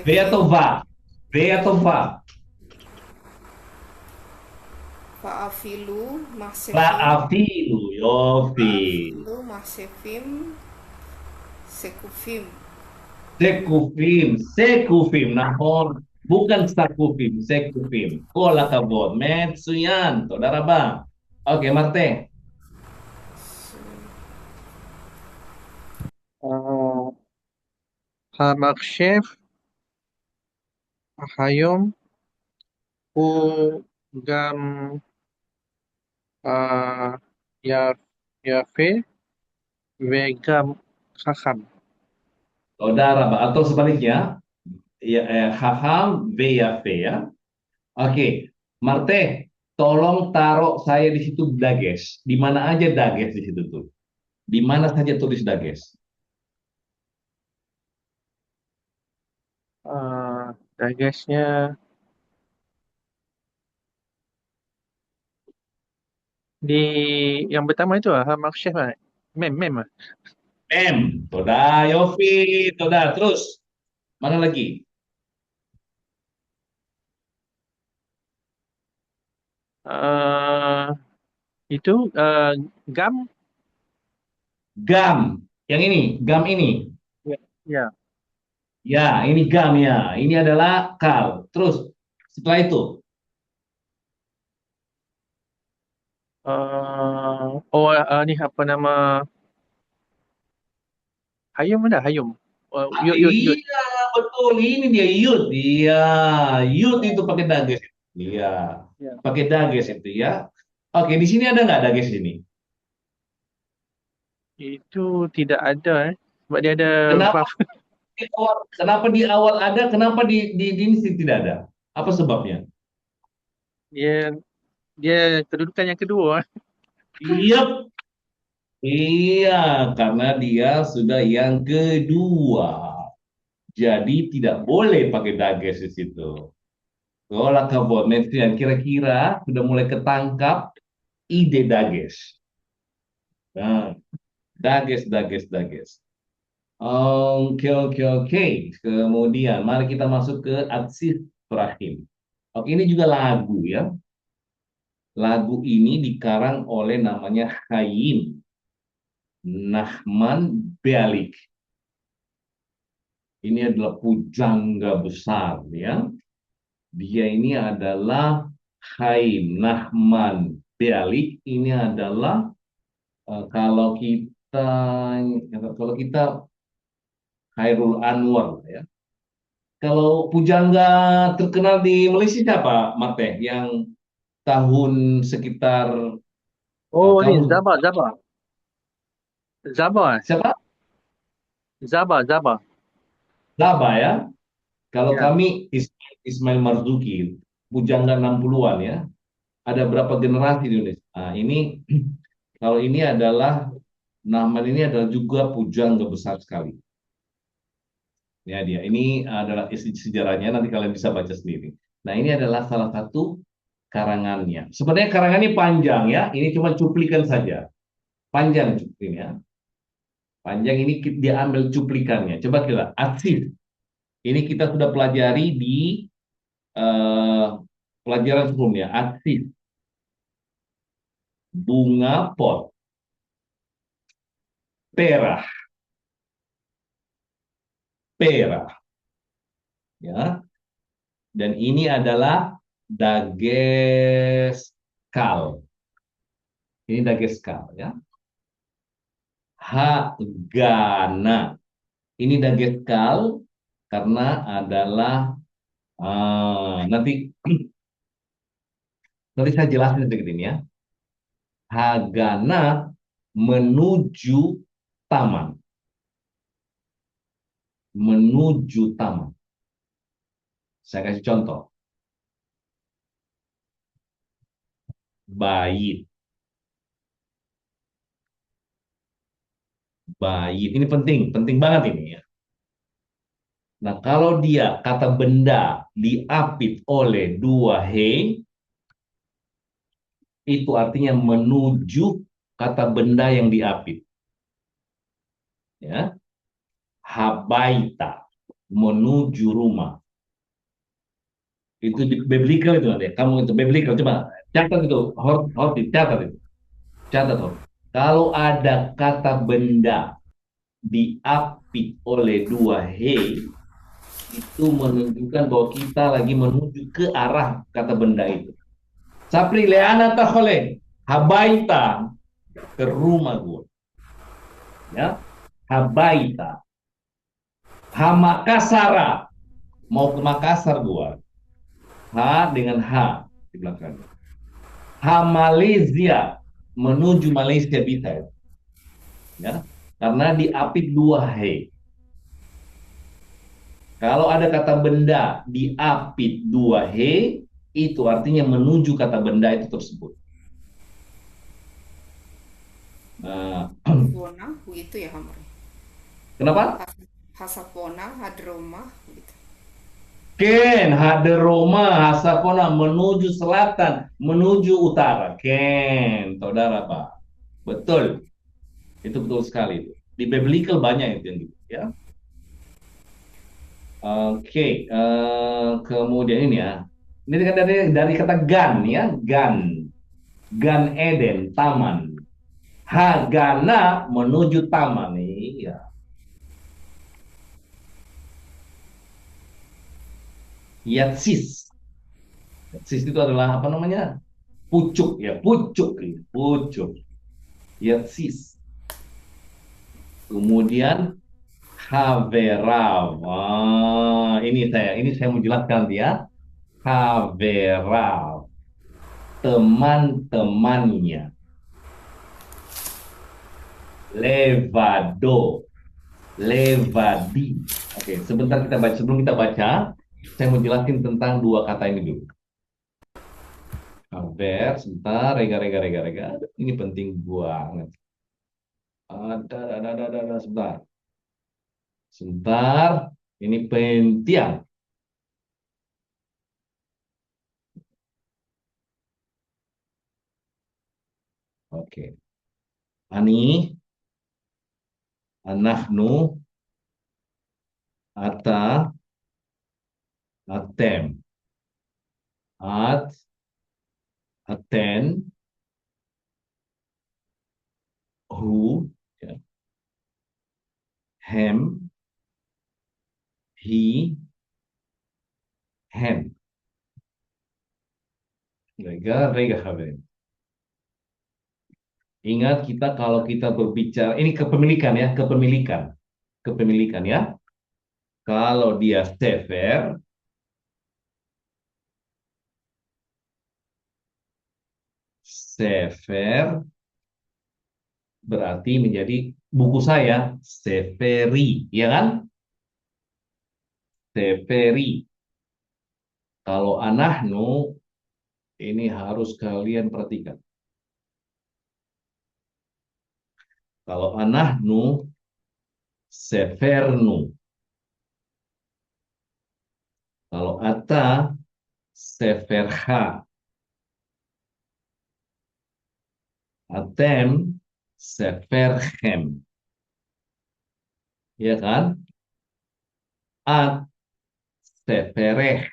V atau masefim Va? V atau Va? faafilu masefim Ra'afilu, Yofi. faafilu masefim sekufim. Sekufim, nahon. Bukan sakufim, sekufim. Kola kabot, Metsuyan, saudara bang. Oke, Marte. המחשב היום הוא גם יפה וגם חכם. Saudara, Bang. Atau sebaliknya, ya, haham, V ya, V ya. Oke, Marte, tolong taruh saya di situ dages. Di mana aja dages di situ tuh? Di mana saja tulis dages? Dagesnya di yang pertama itu Hamakchef, mem. M, Toda, Yofi, Toda. Terus, mana lagi? Itu gam. Gam. Yang ini, gam ini. Ya. Ya, ini gam ya. Ini adalah kal. Terus setelah itu, Ni apa nama? Hayum ada hayum. Yud. iya betul. Ini dia yud. Iya, yud itu pakai dages. Iya, Ya. pakai dages itu ya. Oke, di sini ada nggak dages ini? Itu tidak ada sebab dia ada Kenapa buff. kenapa di awal ada, kenapa di ini tidak ada? Apa sebabnya? Dia dia kedudukan yang kedua. Iya, iya, karena dia sudah yang kedua. Jadi tidak boleh pakai dages di situ. Olah kabonet yang kira-kira sudah mulai ketangkap ide dages. Nah, dages, dages, dages. Oke, oke, oke. Kemudian mari kita masuk ke Atsis Rahim. Oke, ini juga lagu ya. Lagu ini dikarang oleh namanya Hayim Nahman Bealik. Ini adalah pujangga besar ya. Dia ini adalah Haim Nahman Bealik. Ini adalah kalau kita Khairul Anwar ya. Kalau pujangga terkenal di Malaysia siapa, Marte? Yang tahun sekitar Oh ni tahun Zabah. Zabah. siapa? Zabah. Laba ya. Kalau Ya. kami Ismail Marzuki, pujangga 60-an ya. Ada berapa generasi di Indonesia? Nah, ini kalau ini adalah Nahman ini adalah juga pujangga besar sekali. Ya dia. Ini adalah isi sejarahnya nanti kalian bisa baca sendiri. Nah, ini adalah salah satu karangannya. Sebenarnya karangannya panjang ya. Ini cuma cuplikan saja. Panjang cuplikannya. Panjang ini dia ambil cuplikannya. Coba kita Atsif. Ini kita sudah pelajari di eh, pelajaran sebelumnya. Atsif. Bunga pot. Perah. Perah. Ya. Dan ini adalah dageskal. Ini dageskal ya. Hagana. Ini dageskal karena adalah nanti nanti saya jelasin sedikit ini ya. Hagana menuju taman. Menuju taman. Saya kasih contoh. Bait. Bait. Ini penting. Penting banget ini ya. Nah, kalau dia kata benda diapit oleh dua he, itu artinya menuju kata benda yang diapit. Ya. Habaita, menuju rumah. Itu di biblical itu nanti. Kamu itu biblical, coba catat itu, catat itu. Catat, kalau ada kata benda diapit oleh dua he, itu menunjukkan bahwa kita lagi menuju ke arah kata benda itu. Sapri leana tahole, habaita, ke rumah gue. Ya, habaita. Hamakasara, mau ke Makassar gua. Ha dengan H di belakangnya. Ha Malaysia, menuju Malaysia bisa ya. Ya, karena diapit dua he. Kalau ada kata benda diapit dua he, itu artinya menuju kata benda itu tersebut. Nah, Wona begitu ya Hamre. kenapa? Hasapona, Hadroma gitu. Ken, Haderoma, Hasapona, menuju selatan, menuju utara. Ken, saudara Pak. Betul. Itu betul sekali. Di biblical banyak itu yang gitu ya. Oke, kemudian ini ya. Ini dari kata gan ya, gan. Gan Eden, taman. Hagana menuju taman nih ya. Yatsis. Yatsis itu adalah apa namanya? Pucuk ya, pucuk, ya, pucuk. Yatsis. Kemudian Haverav. Ini saya mau jelaskan dia. Haverav, teman-temannya. Levado, levadi. Oke, sebentar kita baca. Sebelum kita baca, saya mau jelasin tentang dua kata ini dulu. Haver, sebentar, rega, rega, rega, rega. Ini penting banget. Ada, sebentar. Sebentar, ini penting. Oke. Ani, anahnu, ata, atem, at, aten, hu, ya, hem, he, hen. Rega, rega, haver. Ingat kita kalau kita berbicara, ini kepemilikan ya, kepemilikan. Kepemilikan ya. Kalau dia sefer, sefer berarti menjadi buku saya, seferi, ya kan? Seferi. Kalau anahnu, ini harus kalian perhatikan. Kalau anahnu, sefernu. Kalau ata, seferha. Atem, seferhem. Ya kan? At, sefereh.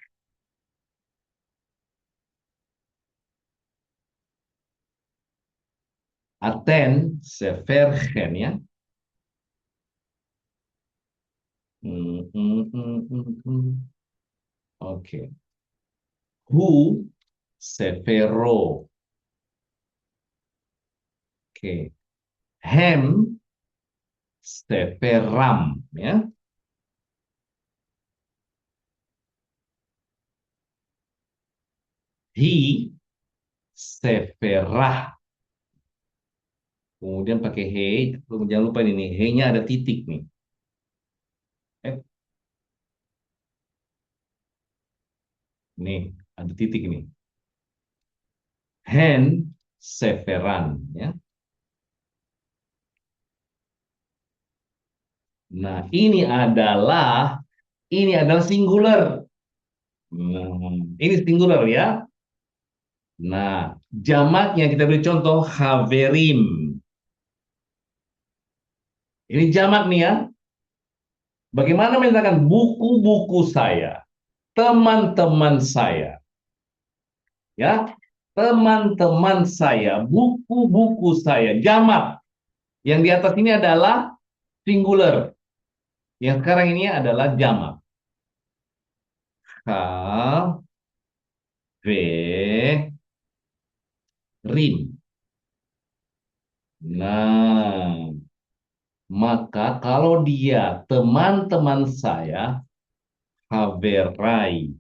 Aten, seferhen ya. Hmm, hmm, hmm, hmm, hmm. Oke. Hu, sefero. Oke. Hem, seferam ya. Hi, seferah. Kemudian pakai he, jangan lupa ini, he-nya ada titik nih. Eh, nih, ada titik nih. Hen, seferan ya. Nah, ini adalah singular. Nah, ini singular ya. Nah, jamaknya kita beri contoh haverim. Ini jamak nih ya. Bagaimana menyatakan buku-buku saya, teman-teman saya, ya, teman-teman saya, buku-buku saya, jamak. Yang di atas ini adalah singular. Yang sekarang ini adalah jamak. Haverim. Nah, maka kalau dia teman-teman saya, haverai.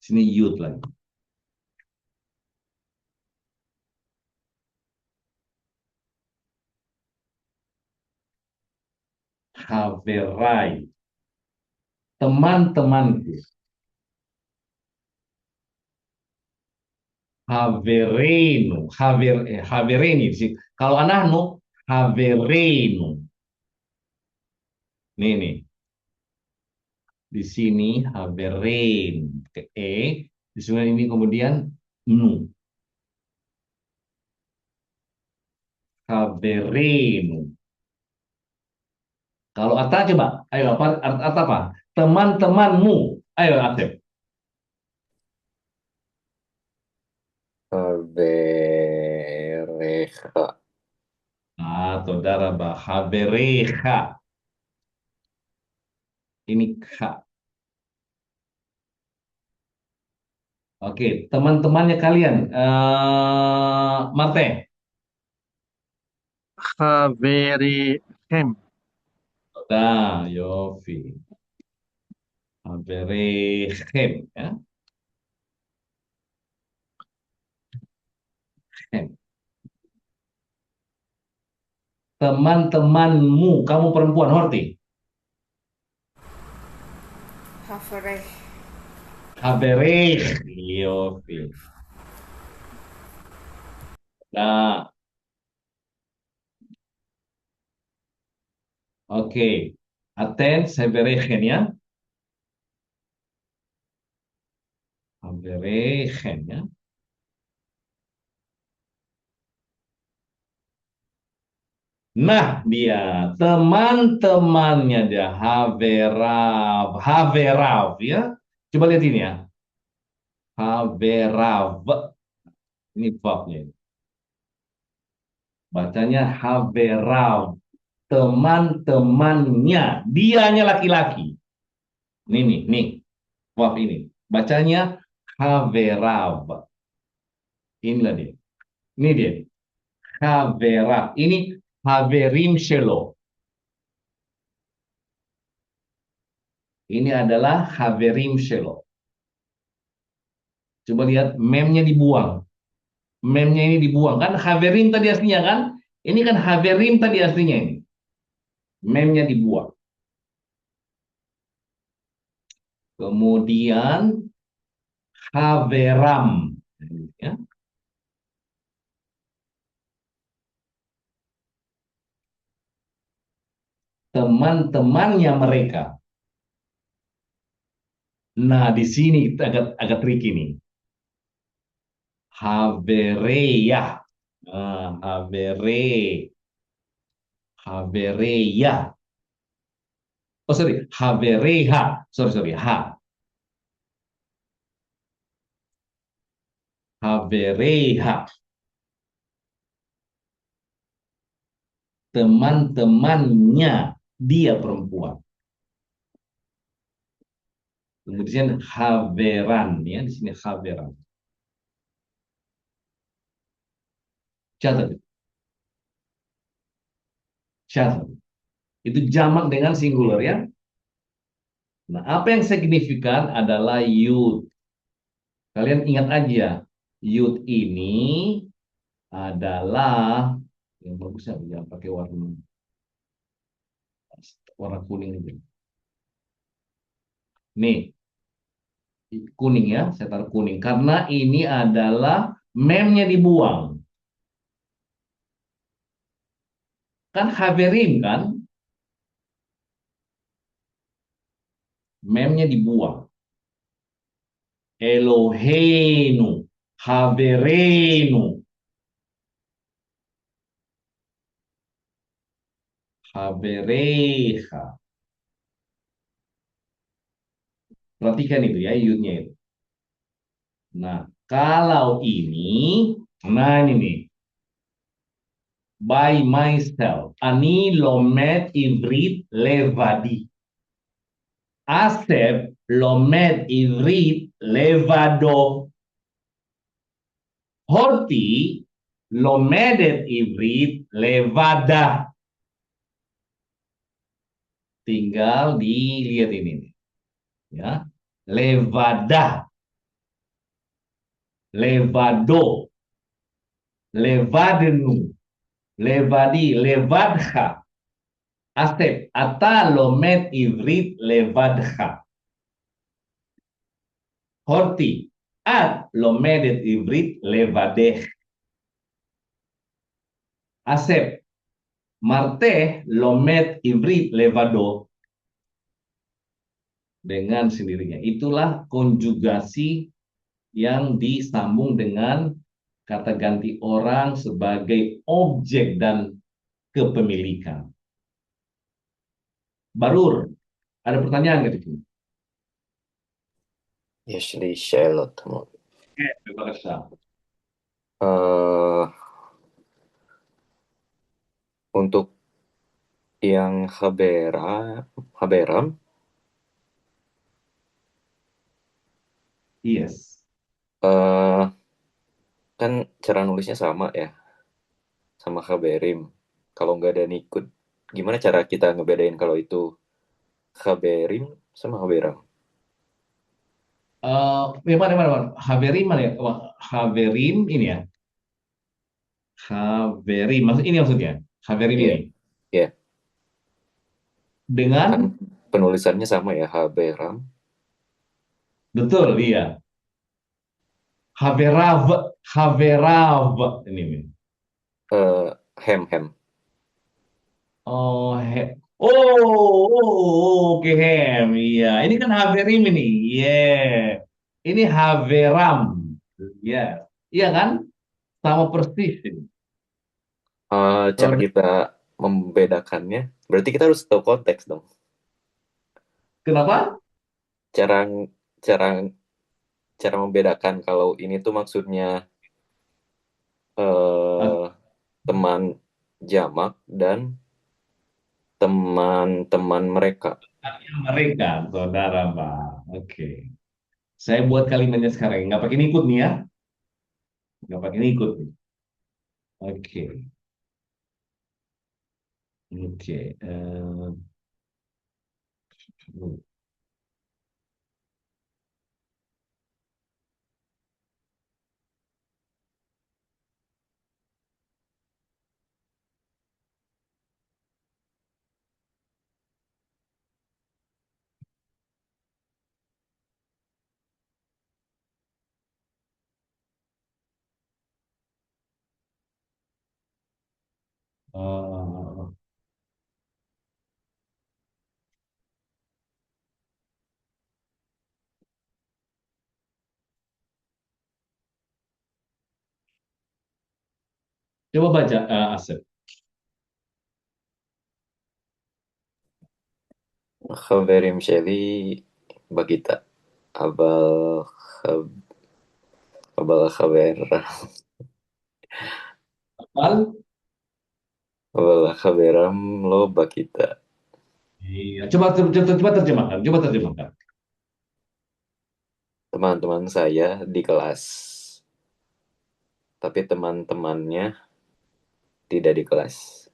Sini yud lagi. Haverai. Teman-temanku. Haverenu. Havereni. Kalau anahnu, haverenu. Nih. Di sini haveren. Ke E. Di sini ini kemudian nu. Haverenu. Kalau Ata coba, ayo apa art apa? Teman-temanmu. Ayo Atep. Haverecha. Atau daraba havereha. Ini K. Oke, teman-temannya kalian. Marte. Haverichem. Nah, Yofi. Haverechem, ya. Hem. Teman-temanmu, kamu perempuan, Horti. Havereh. Haverech, Yofi. Nah, oke. Atens, Haverechen, ya. Haverechen, ya. Nah, dia teman-temannya dia Haverav, Haverav, ya. Coba lihat ini, ya. Haverav. Ini babnya. Bacanya Haverav. Teman-temannya. Dianya laki-laki. Nih. Waf ini. Bacanya Haverav. Inilah dia. Ini dia. Haverav. Ini Haverim Shelo. Ini adalah Haverim Shelo. Coba lihat memnya dibuang. Memnya ini dibuang. Kan Haverim tadi aslinya kan? Ini kan Haverim tadi aslinya ini. Memnya dibuang. Kemudian Haveram. Ya. Teman-temannya mereka. Nah, di sini agak tricky nih. Havereya. Nah, Havereya. Oh, sorry. Havereha. Sorry. Havereha. Teman-temannya dia perempuan. Kemudian Haveran, ya di sini Haveran. Catat. Itu jamak dengan singular, ya. Nah, apa yang signifikan adalah yud. Kalian ingat aja, yud ini adalah yang bagusnya jangan pakai warna kuning itu. Nih, kuning, ya, saya taruh kuning karena ini adalah memnya dibuang. Kan Haverim kan? Memnya dibuang. Elohenu, Haverenu, Havereha. Perhatikan itu, ya, yudnya itu. Nah, kalau ini nih. By myself. Ani lomet ivrit levadi. Asep lomet ivrit levado. Horti lomedet ivrit levada. Tinggal dilihat ini. Ya. Levada. Levado. Levadenu. Levadi. Levadha. Asep. Ata lomet ivrit levadha. Horti. At lomedet ivrit levadeh. Asep. Marte lomet ivrit levado. Dengan sendirinya. Itulah konjugasi yang disambung dengan kata ganti orang sebagai objek dan kepemilikan. Barur, ada pertanyaan nggak di sini? יש לי שאלות. Bebas. Untuk yang Haberam, Yes. Eh, kan cara nulisnya sama ya, sama Khaberim. Kalau nggak ada Nikud, gimana cara kita ngebedain kalau itu Khaberim sama Khaberam? Mana? Haverim mana ya? Wah, Haverim ini ya. Haverim, maksud ini maksudnya. Haverim Iya, ini. iya. Kan Dengan, penulisannya sama ya, Haberam. betul, iya. Haverav, Haverav. Ini. Eh, hem. Oh, oke, Hem. Iya, ini kan Haverim ini. Yeah. Ini Haveram. Ya. Iya kan? Sama persis ini. Cara Kalau kita membedakannya, berarti kita harus tahu konteks dong. kenapa? Cara cara cara membedakan kalau ini tuh maksudnya Ah, eh, teman jamak dan teman-teman mereka. mereka, saudara, Pak. Oke. Saya buat kalimatnya sekarang. Nggak pakai ikut nih ya. Nggak pakai ikut nih. Oke. Oke. eh, coba baca, Asep. Khabarim Shelly Bagita. Abal khab, abal khabar Hafal? abal khabaram lo Bagita. Iya. Coba terjemahkan. Coba terjemahkan. Teman-teman saya di kelas, tapi teman-temannya tidak di kelas.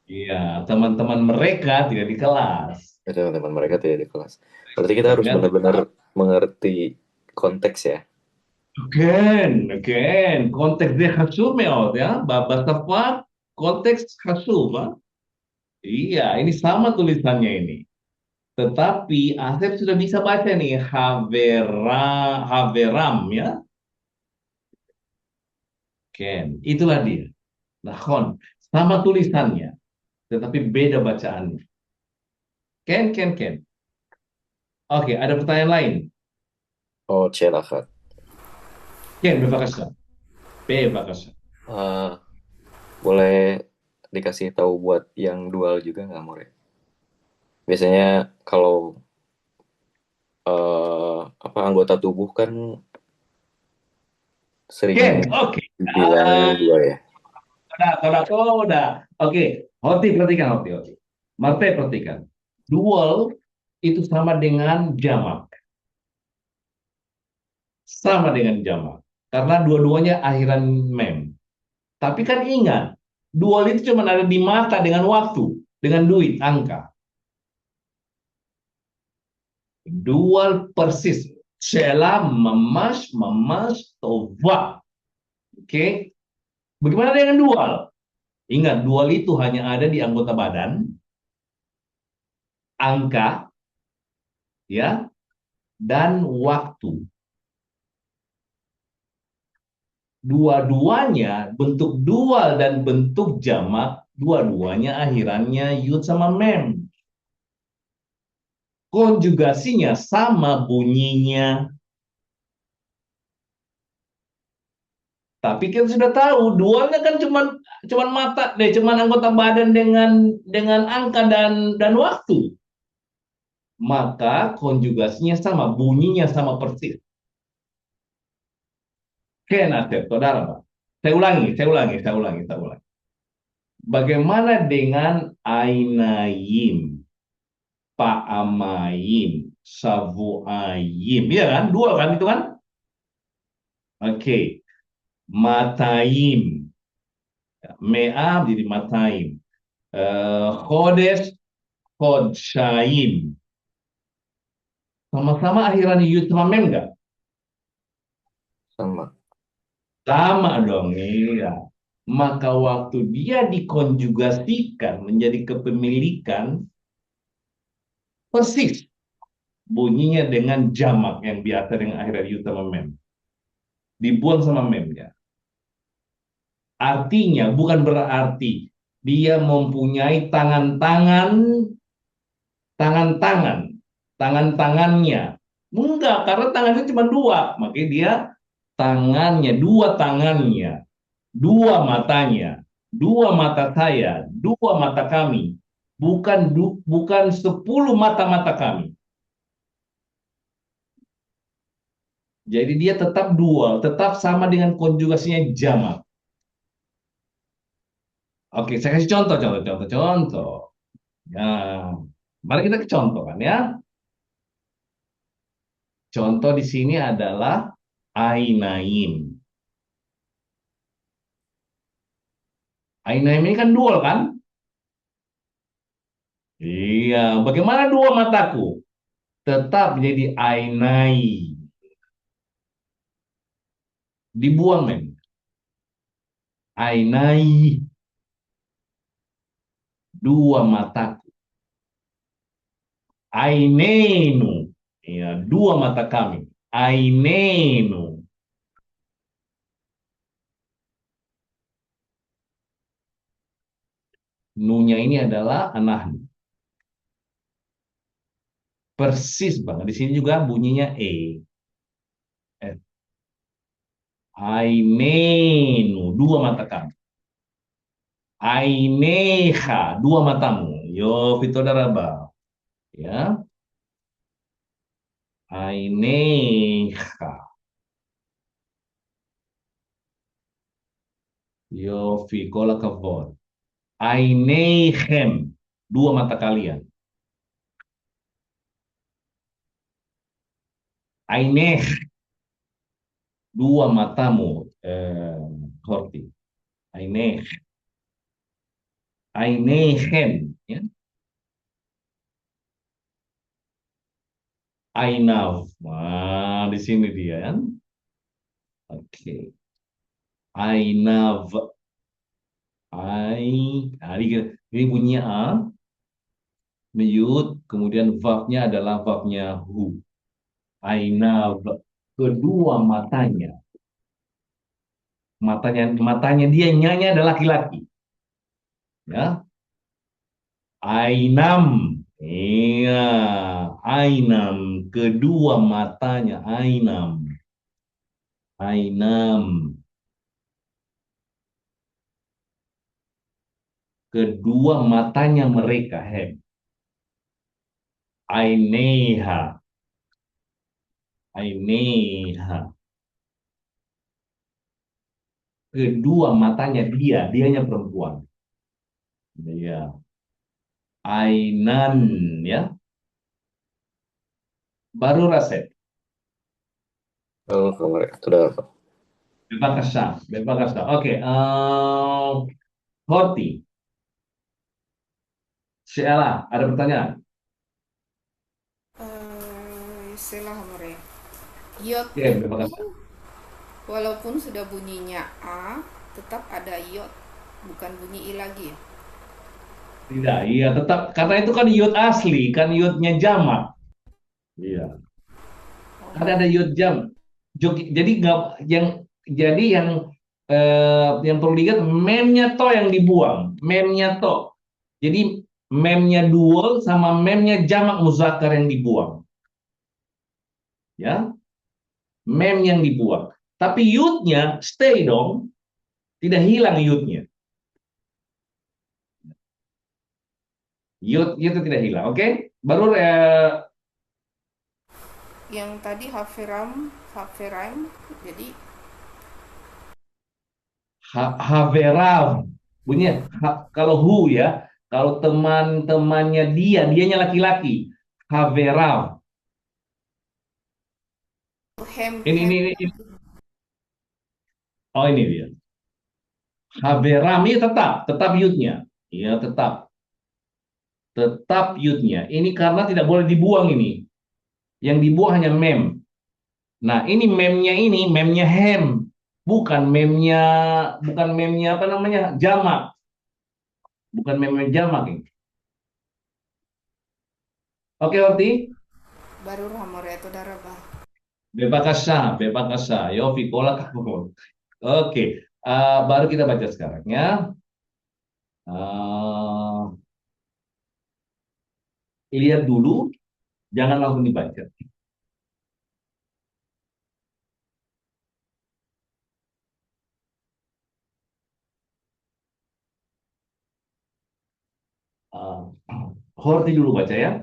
Iya, teman-teman mereka tidak di kelas. Teman-teman mereka tidak di kelas. Berarti kita harus Ternyata, benar-benar mengerti konteks ya. כן, קונטקסט זה חשוב מאוד, ya. Basafat, konteks חשוב, ah. Iya, ini sama tulisannya ini. Tetapi Asep sudah bisa baca nih, Haveram, ya. Ken, itulah dia. Nah, sama tulisannya, tetapi beda bacaannya. Ken. Oke, ada pertanyaan lain. Oh, celakat. Ken, bebas. Bebas. Eh, boleh dikasih tahu buat yang dual juga nggak, More? Biasanya kalau apa anggota tubuh kan sering Ken, oke. dibilang dua ya. Udah. Oke, Hoti perhatikan, Hoti. Marte perhatikan. Dual itu sama dengan jamak. Sama dengan jamak. Karena dua-duanya akhiran mem. Tapi kan ingat, dual itu cuma ada di mata dengan waktu, dengan duit, angka. Dual persis. Sheila memas, tova. Oke. Bagaimana dengan dual? Ingat, dual itu hanya ada di anggota badan, angka, ya, dan waktu. Dua-duanya bentuk dual dan bentuk jamak, dua-duanya akhirannya yud sama mem. Konjugasinya sama bunyinya. Tapi kita sudah tahu dualnya kan cuman mata deh, cuman anggota badan dengan angka dan waktu. Maka konjugasinya sama, bunyinya sama persis. Oke, Nasir, saudara, Pak. Saya ulangi. Bagaimana dengan ainayin, paamayin, savuayin? Iya kan? Dua kan itu kan? Oke, Mataim. Me'ab jadi Mataim. Khodes, Khodshaim. Sama-sama akhiran yud sama mem nggak? Sama. Sama dong, iya. Maka waktu dia dikonjugasikan menjadi kepemilikan, persis bunyinya dengan jamak yang biasa dengan akhiran yud sama mem. Dibuang sama memnya. Artinya bukan berarti dia mempunyai tangan-tangan, tangan-tangan, tangan-tangannya. Enggak, karena tangannya cuma dua. Makanya dia tangannya, dua tangannya, dua matanya, dua mata saya, dua mata kami. Bukan 10 mata-mata kami. Jadi dia tetap dual, tetap sama dengan konjugasinya jamak. Oke, saya kasih contoh. Ya, mari kita ke contoh kan ya. Contoh di sini adalah ainain. Ainain ini kan dual kan? Iya, bagaimana dua mataku? Tetap menjadi ainai. Dibuang men. Ainai, dua mataku. Ainenu. Iya, dua mata kami. Ainenu. Nunya ini adalah anahnu. Persis banget. Di sini juga bunyinya e. Eh, Ainenu, dua mata kami. Aineha, dua matamu. Yo, Vito Daraba. Ya, Aineha. Yo, Fikola Kavod. Ainehem, dua mata kalian. Aineh, dua matamu. Horti. Aineh. Ainehem. Ya. Ainav. Wah, di sini dia kan. Oke. Ainav. Ini bunyinya A. Meyut. Kemudian vavnya adalah vavnya hu. Ainav. Kedua matanya. Matanya dia nyanya adalah laki-laki. Ya. Ainam. Iya. Ainam. Kedua matanya. Ainam. Ainam. Kedua matanya mereka. Aineha. Aineha. Kedua matanya dianya perempuan. Ya. Ainan, ya. Baru Rasep. Oh, kemarin sudah apa? Bebas. Oke, Horti. Sheila, ada pertanyaan? Istilah mereka. Iot Oke, bebas. itu walaupun sudah bunyinya A, tetap ada iot, bukan bunyi I lagi ya. Tidak, iya tetap karena itu kan iot asli, kan iotnya jamak. Iya. Kan ada iot jam. Jadi nggak yang jadi yang perlu diingat memnya to yang dibuang, memnya to. Jadi memnya dual sama memnya jamak muzakkar yang dibuang. Ya, mem yang dibuang. Tapi yutnya stay dong, tidak hilang yutnya. Yut itu tidak hilang, oke? Baru Yang tadi Haferaim, jadi Haverav bunyinya kalau hu ya, kalau teman-temannya dianya laki-laki. Haverav. hem Ini hem ini ini Oh ini dia. Haberam ini tetap yudnya. Iya tetap yudnya. Ini karena tidak boleh dibuang ini. Yang dibuang hanya mem. Nah ini memnya hem. Bukan memnya, bukan memnya apa namanya jamak. Bukan memnya jamak ini. Oke, Horti? Baru ramore itu darabah. Bebakasa. Yo, Vikola kamu. Oke, baru kita baca sekarang ya. Eh, lihat dulu, jangan langsung dibaca. Eh, Horti dulu baca ya.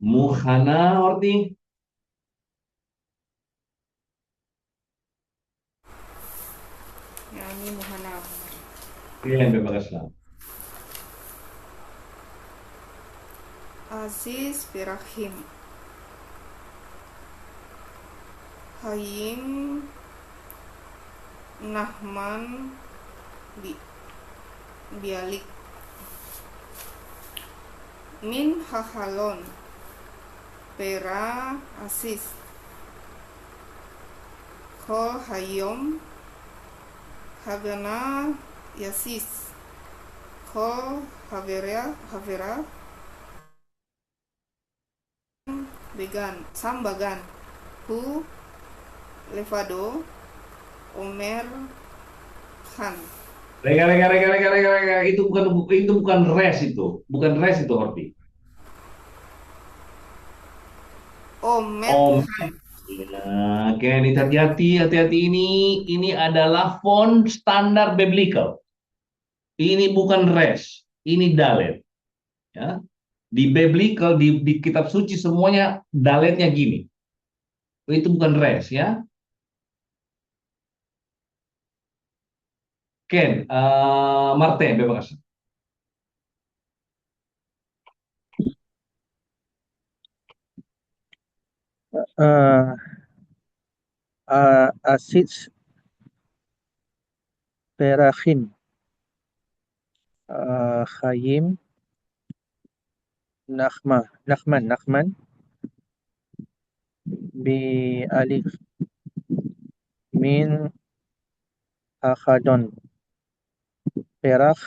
Muhana, Horti. Yani muhana. Iya, Bebakasa. Aziz Birahim. Hayim Nahman Bi Bialik Min Hahalon Pera Asis Kol Hayom Hagana Yasis Kol Havera Sambagan Hu Levado Omer Khan. Rega. Itu bukan res itu. Bukan res itu, Horti. Omer Om. Khan. Ya, oke, ini hati-hati ini. Ini adalah font standar biblical. Ini bukan res, ini dalet. Ya. Di biblical, di kitab suci semuanya daletnya gini. Itu bukan res ya. Ken, Martin, bebas. Uh, Aziz Berahim, Hayim Nahman Bi Alif Min Akadon Perak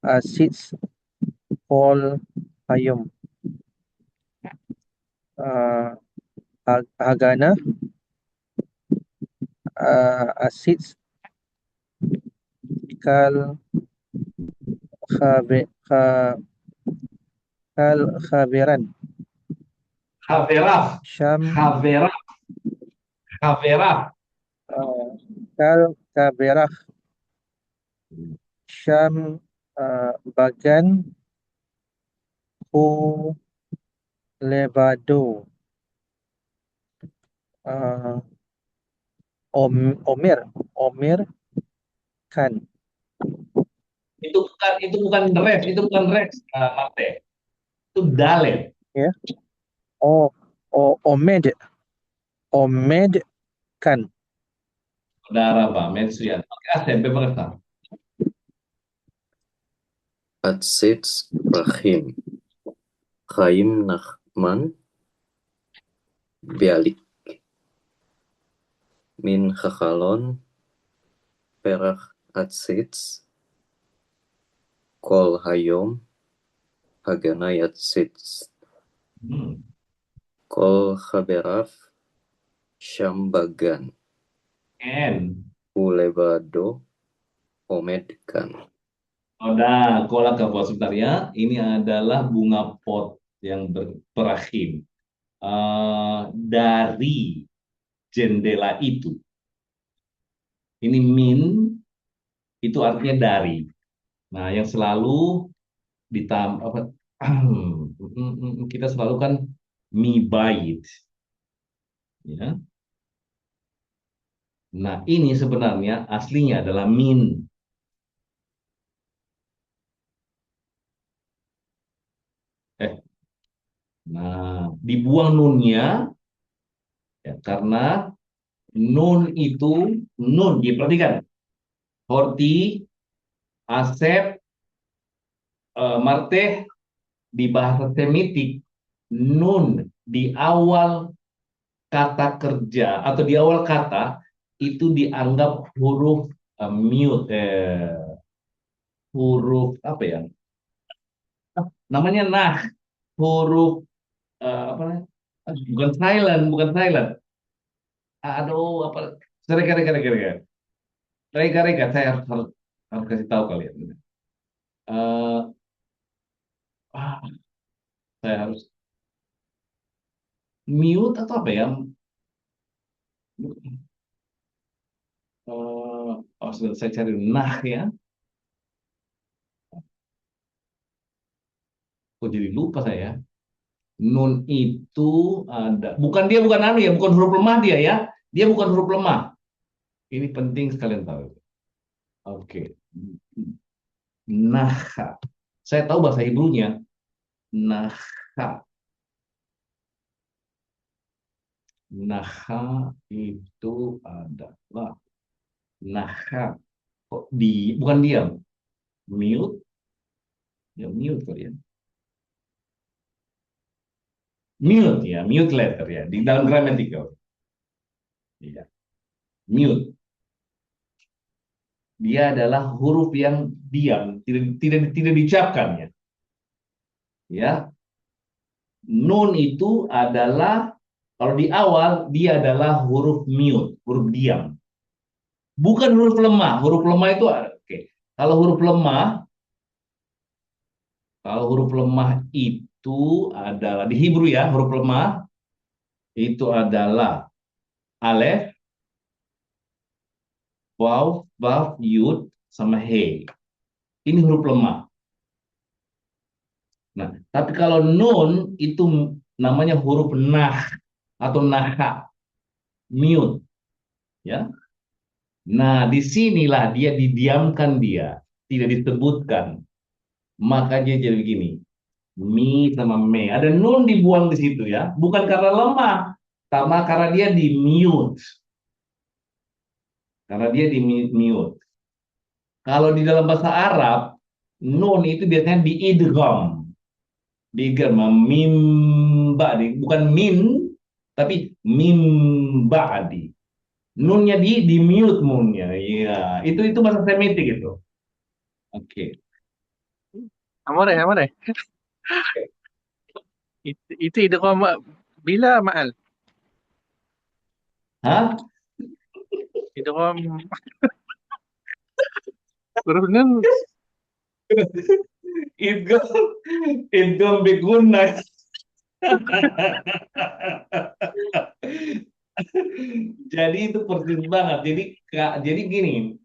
Aziz Paul Hayum uh, Hagana Aziz Kal Khabe, Kha- Kal Khabiran Haveraf, Syam Haveraf, Haveraf. uh, Kal Khabirah Syam Bagan Hu Levado uh, Omer Khan. Itu bukan res, Martin. Itu dalet. Ya. Oh, Omed Khan. Saudara Pak Mensuyan. Oke, Asem, bebas. Aziz Rahim. Hayim Nahman Bialik Min Hakalon Perak Aziz Kol Hayom Hagana Yatsiz Kol Khaberaf Syambagan N. Ulebado Omedkan. Nah, kola kabuat sebentar ya. Ini adalah bunga pot yang berahim. Dari jendela itu. Ini min itu artinya dari. Nah, yang selalu apa kita selalu kan mibait, ya. Nah, ini sebenarnya aslinya adalah min. Eh, nah, dibuang nunnya ya, karena nun itu nun, diperhatikan. Horti, Asep, Marteh di bahasa Semitik, nun di awal kata kerja atau di awal kata itu dianggap huruf mute, huruf apa ya? Namanya nah, huruf apa namanya? Bukan silent, bukan silent. Aduh, apa? Reka, reka, reka, reka. Reka, reka. Saya harus kasih tahu kalian. Eh, ah, saya harus mute atau apa ya? Sudah saya cari nah ya. Kok jadi lupa saya? Nun itu ada, bukan anu ya, bukan huruf lemah dia ya. Dia bukan huruf lemah. Ini penting sekalian tahu. Oke. Nah, saya tahu bahasa Ibunya. Nah, nah itu adalah nah. Kok bukan diam, mute, ya mute kali ya. Mute ya, mute letter ya di dalam grammatical. Iya, mute. Dia adalah huruf yang diam, tidak diucapkan ya. Ya, nun itu adalah kalau di awal dia adalah huruf mute, huruf diam. Bukan huruf lemah. Huruf lemah itu oke. Kalau huruf lemah, kalau huruf lemah itu adalah di Hebrew ya, huruf lemah itu adalah alef, waw, baf, yud, sama he. Ini huruf lemah. Nah, tapi kalau nun itu namanya huruf nah atau naha, mute, ya. Nah, disinilah dia didiamkan dia, tidak disebutkan. Maka dia jadi begini, mi sama me. Ada nun dibuang di situ ya, bukan karena lemah, sama karena dia di mute, karena dia di mute. Kalau di dalam bahasa Arab, nun itu biasanya diidgham, diidgham, mimba, bukan min, tapi mimba di. Nunnya di mute nunnya, ya. Itu bahasa Semitik itu. Oke. Amore, amore. Itu idgham bila ma'al. Hah? Idgham huruf nun. Idgham, idgham biguna. Jadi itu persis banget. Jadi gini,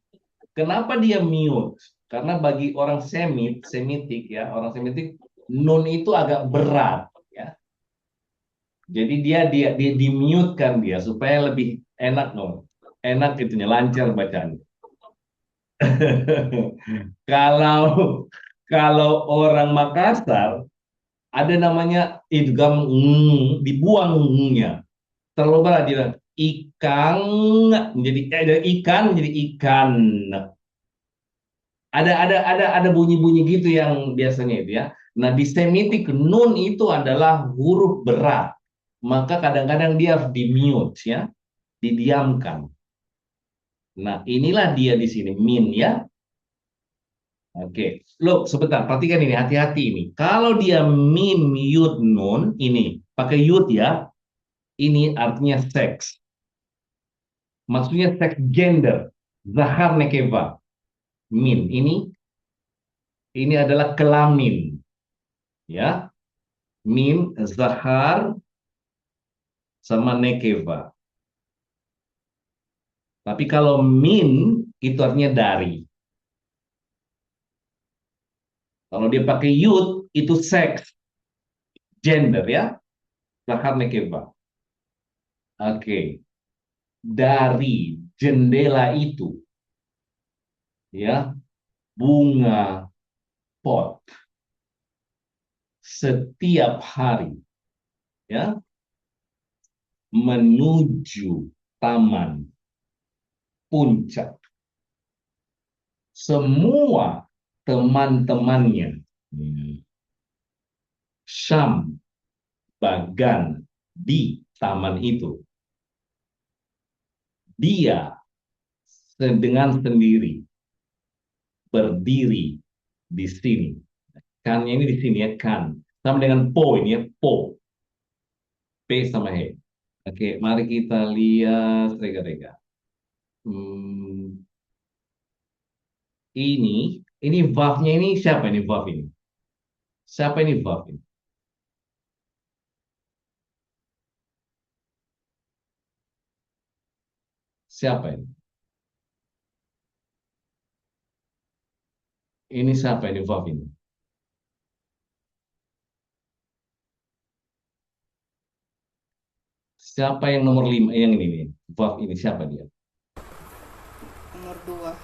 kenapa dia mute? Karena bagi orang Semitik ya, orang Semitik nun itu agak berat ya. Jadi dia di mute kan dia supaya lebih enak dong. Enak itunya, lancar bacaan. Kalau kalau orang Makassar ada namanya idgham dibuang nya. Terlalu berat dia bilang, ikan menjadi dari ikan menjadi ikan. Ada bunyi-bunyi gitu yang biasanya itu ya. Nah, di Semitik nun itu adalah huruf berat. Maka kadang-kadang dia harus di mute ya, didiamkan. Nah, inilah dia di sini min ya. Oke, look sebentar, perhatikan ini, hati-hati ini. Kalau dia min yud nun ini pakai yud ya, ini artinya seks. Maksudnya seks gender, zahar nekeva. Min ini adalah kelamin ya, min zahar sama nekeva. Tapi kalau min itu artinya dari. Kalau dia pakai yud, itu seks, gender ya. Zakar nekeva. Oke. Dari jendela itu, ya, bunga pot setiap hari, ya, menuju taman puncak. Semua teman-temannya, Syam, Bagan, di taman itu, dia dengan sendiri berdiri di sini. Kannya ini di sini ya, kan. Sama dengan po ini ya, po. P sama H. Oke, mari kita lihat rega-rega. Hmm, ini vav-nya ini siapa ini vav ini? Siapa ini vav ini? Siapa ini? Ini siapa ini vav ini? Siapa yang nomor 5 yang ini nih? Vav ini siapa dia? Nomor 2.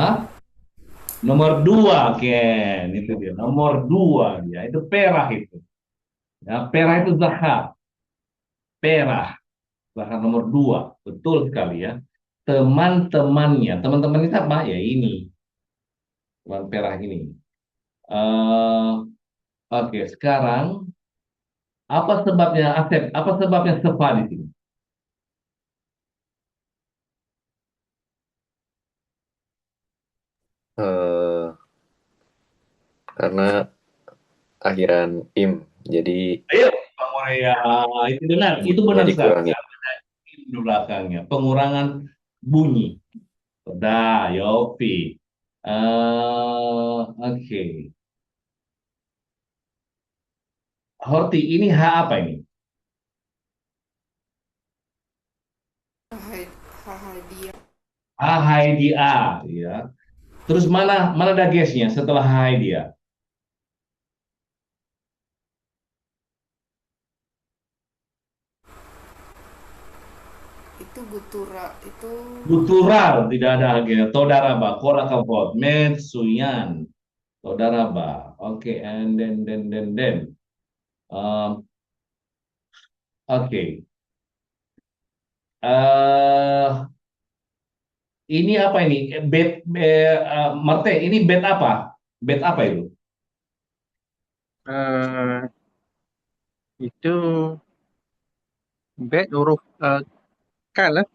Hah? Nomor 2, Ken. Itu dia. Nomor 2 dia. Itu perah itu. Ya, perah itu zahar. Perah. Zahar nomor 2. Betul sekali ya. Teman-temannya. Teman-teman itu apa? Ya ini. Teman perah ini. Eh, Oke, sekarang apa sebabnya Asep? Apa sebabnya sepa di sini? Eh, karena akhiran im, jadi Ayo, Bang Morea. Itu benar. Itu bunyinya benar sekali. dikurangi. Ya, di belakangnya. Pengurangan bunyi. Dah, Yopi. Oke. Horti, ini H apa ini? Hadiah. H Haidia, ya. Terus mana mana dagesnya setelah H Haidia? Itu gutura itu Gutural, tidak ada akhirnya. Todaraba, korakavot, metsuyan, todaraba. Oke, and then. Um, Oke. eh ini apa ini? Marte, ini bed apa? Bed apa itu? Eh, itu bed huruf kal lah.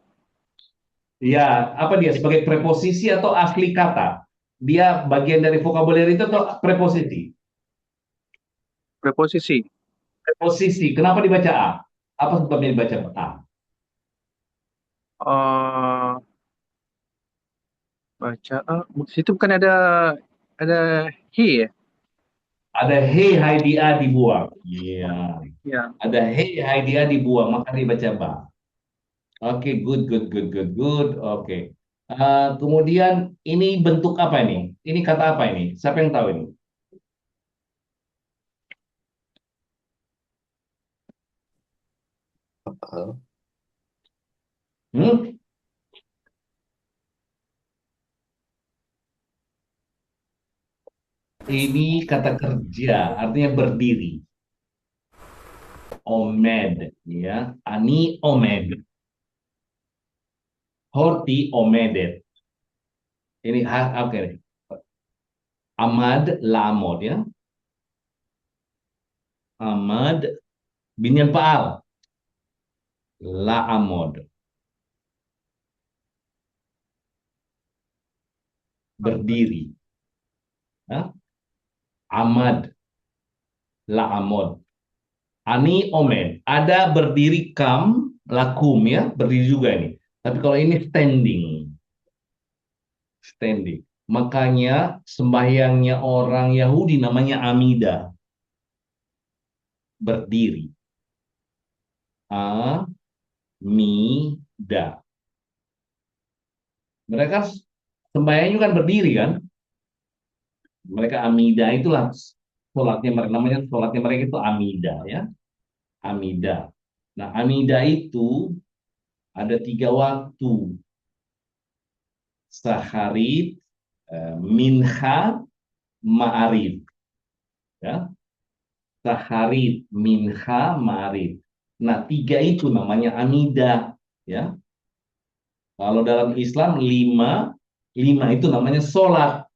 Ya, apa dia sebagai preposisi atau asli kata? Dia bagian dari vocabulary itu atau preposisi? Preposisi. Preposisi. Kenapa dibaca A? Apa sebabnya dibaca A? Eh, baca situ bukan ada he ya? Ada hey hai dia dibuang. Iya. Ya. Ada hey hai dia dibuang, maka dibaca ba. Oke, good. Oke. Kemudian ini bentuk apa ini? Ini kata apa ini? Siapa yang tahu ini? Hal. Hmm? Ini kata kerja, artinya berdiri. Omed, ya. Ani omed. Horti omedet. Ini oke. Amad lamod ya. Ahmad binyan paal la amod berdiri ya. Ahmad la amod ani omen ada berdiri kam lakum ya berdiri juga ini tapi kalau ini standing makanya sembahyangnya orang Yahudi namanya Amida berdiri Amida mereka sembahyangnya kan berdiri kan Mereka Amida itulah sholatnya mereka, namanya sholatnya mereka itu Amida ya, Amida. Nah, Amida itu ada 3 waktu: Saharit, Minha, Ma'arif. Ya, Saharit, Minha, Ma'arif. Nah, 3 itu namanya Amida. Ya, kalau dalam Islam lima, lima itu namanya sholat.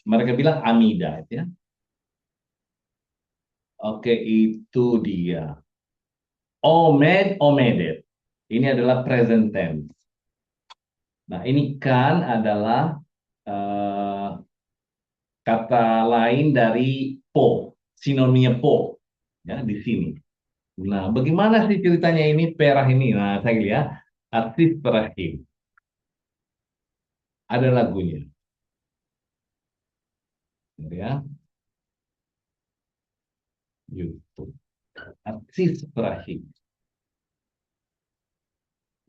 Mereka bilang Amida. Ya, oke itu dia. Omed, omedet. Ini adalah present tense. Nah, ini kan adalah eh, kata lain dari po, sinonimnya po, ya di sini. Nah, bagaimana sih ceritanya ini perah ini? Nah, saya lihat artis perahim ada lagunya, ya, YouTube. Artis perahim.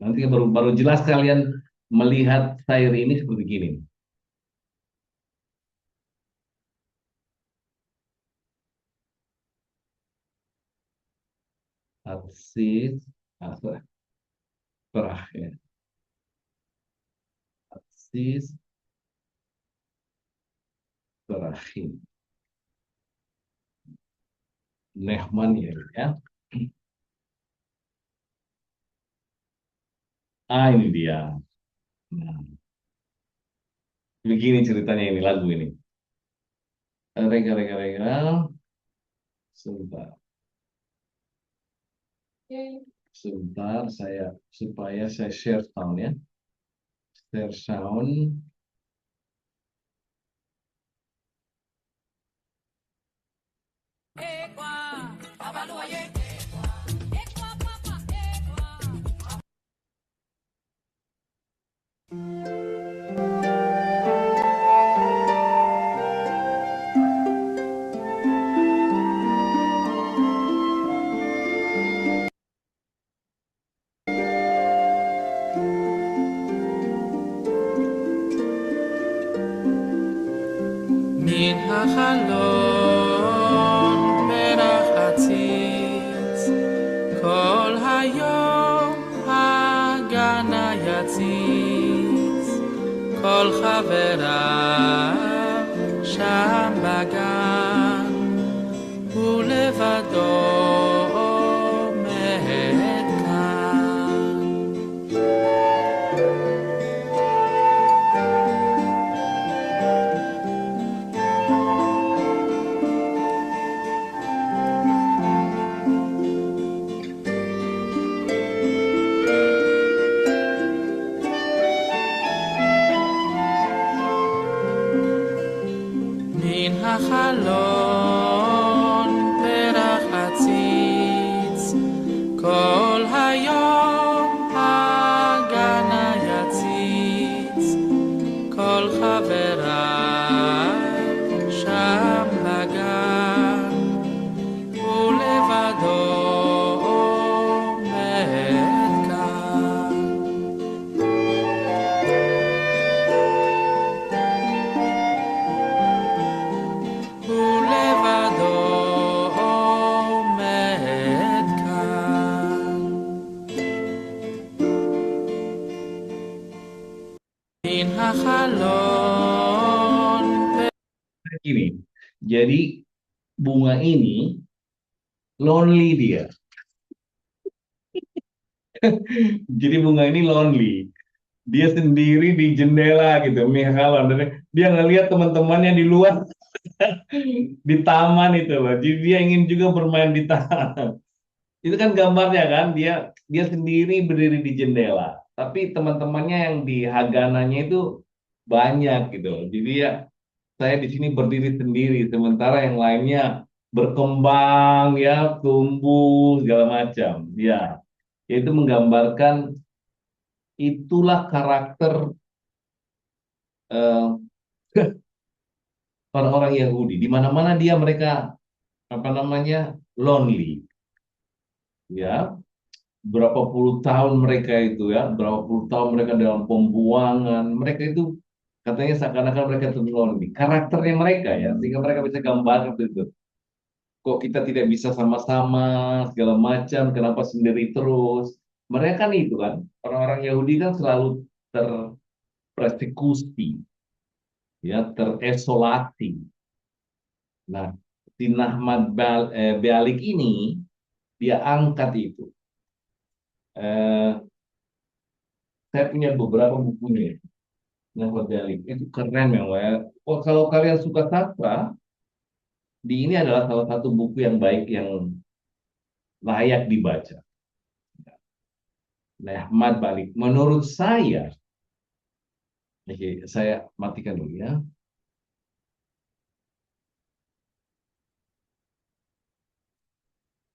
Nanti baru baru jelas kalian melihat saya ini seperti gini. Artis perah ya. Artis perahim. Nehman ya, ya. Ah, ini dia. Nah, begini ceritanya ini lagu ini. Rega, rega, rega. Sebentar. Sebentar saya supaya saya share sound ya. Share sound. מן החלון פרח עציץ, כל היום הגנה יציץ, כל חבריו שם בגן, ולבדו עומד כאן. מן החלון פרח עציץ, כל היום הגנה יציץ, כל חבריו שם בגן, ולבדו עומד כאן. ולבדו עומד כאן. מן החלון Gini. Jadi bunga ini lonely dia. Jadi bunga ini lonely. Dia sendiri di jendela gitu, Mihalan. Dia ngelihat teman-temannya di luar di taman itu loh. Jadi dia ingin juga bermain di taman. Itu kan gambarnya kan, dia dia sendiri berdiri di jendela. Tapi teman-temannya yang di hagananya itu banyak gitu loh. Jadi ya saya di sini berdiri sendiri, sementara yang lainnya berkembang ya, tumbuh segala macam. Ya, itu menggambarkan itulah karakter eh, orang-orang Yahudi. Di mana-mana dia mereka apa namanya lonely, ya. Berapa puluh tahun mereka itu ya, berapa puluh tahun mereka dalam pembuangan, mereka itu Katanya seakan-akan mereka teknologi. Karakternya mereka ya, sehingga mereka bisa gambarkan itu. Kok kita tidak bisa sama-sama, segala macam, kenapa sendiri terus. Mereka kan itu kan, orang-orang Yahudi kan selalu terpersekusi, ya, terisolasi. Nah, si Bealik ini, dia angkat itu. Eh, saya punya beberapa bukunya. Nahmat Bealik itu keren memang ya. Oh, kalau kalian suka sastra, di ini adalah salah satu buku yang baik yang layak dibaca. Nahmat Balik. Menurut saya, oke, saya matikan dulu ya.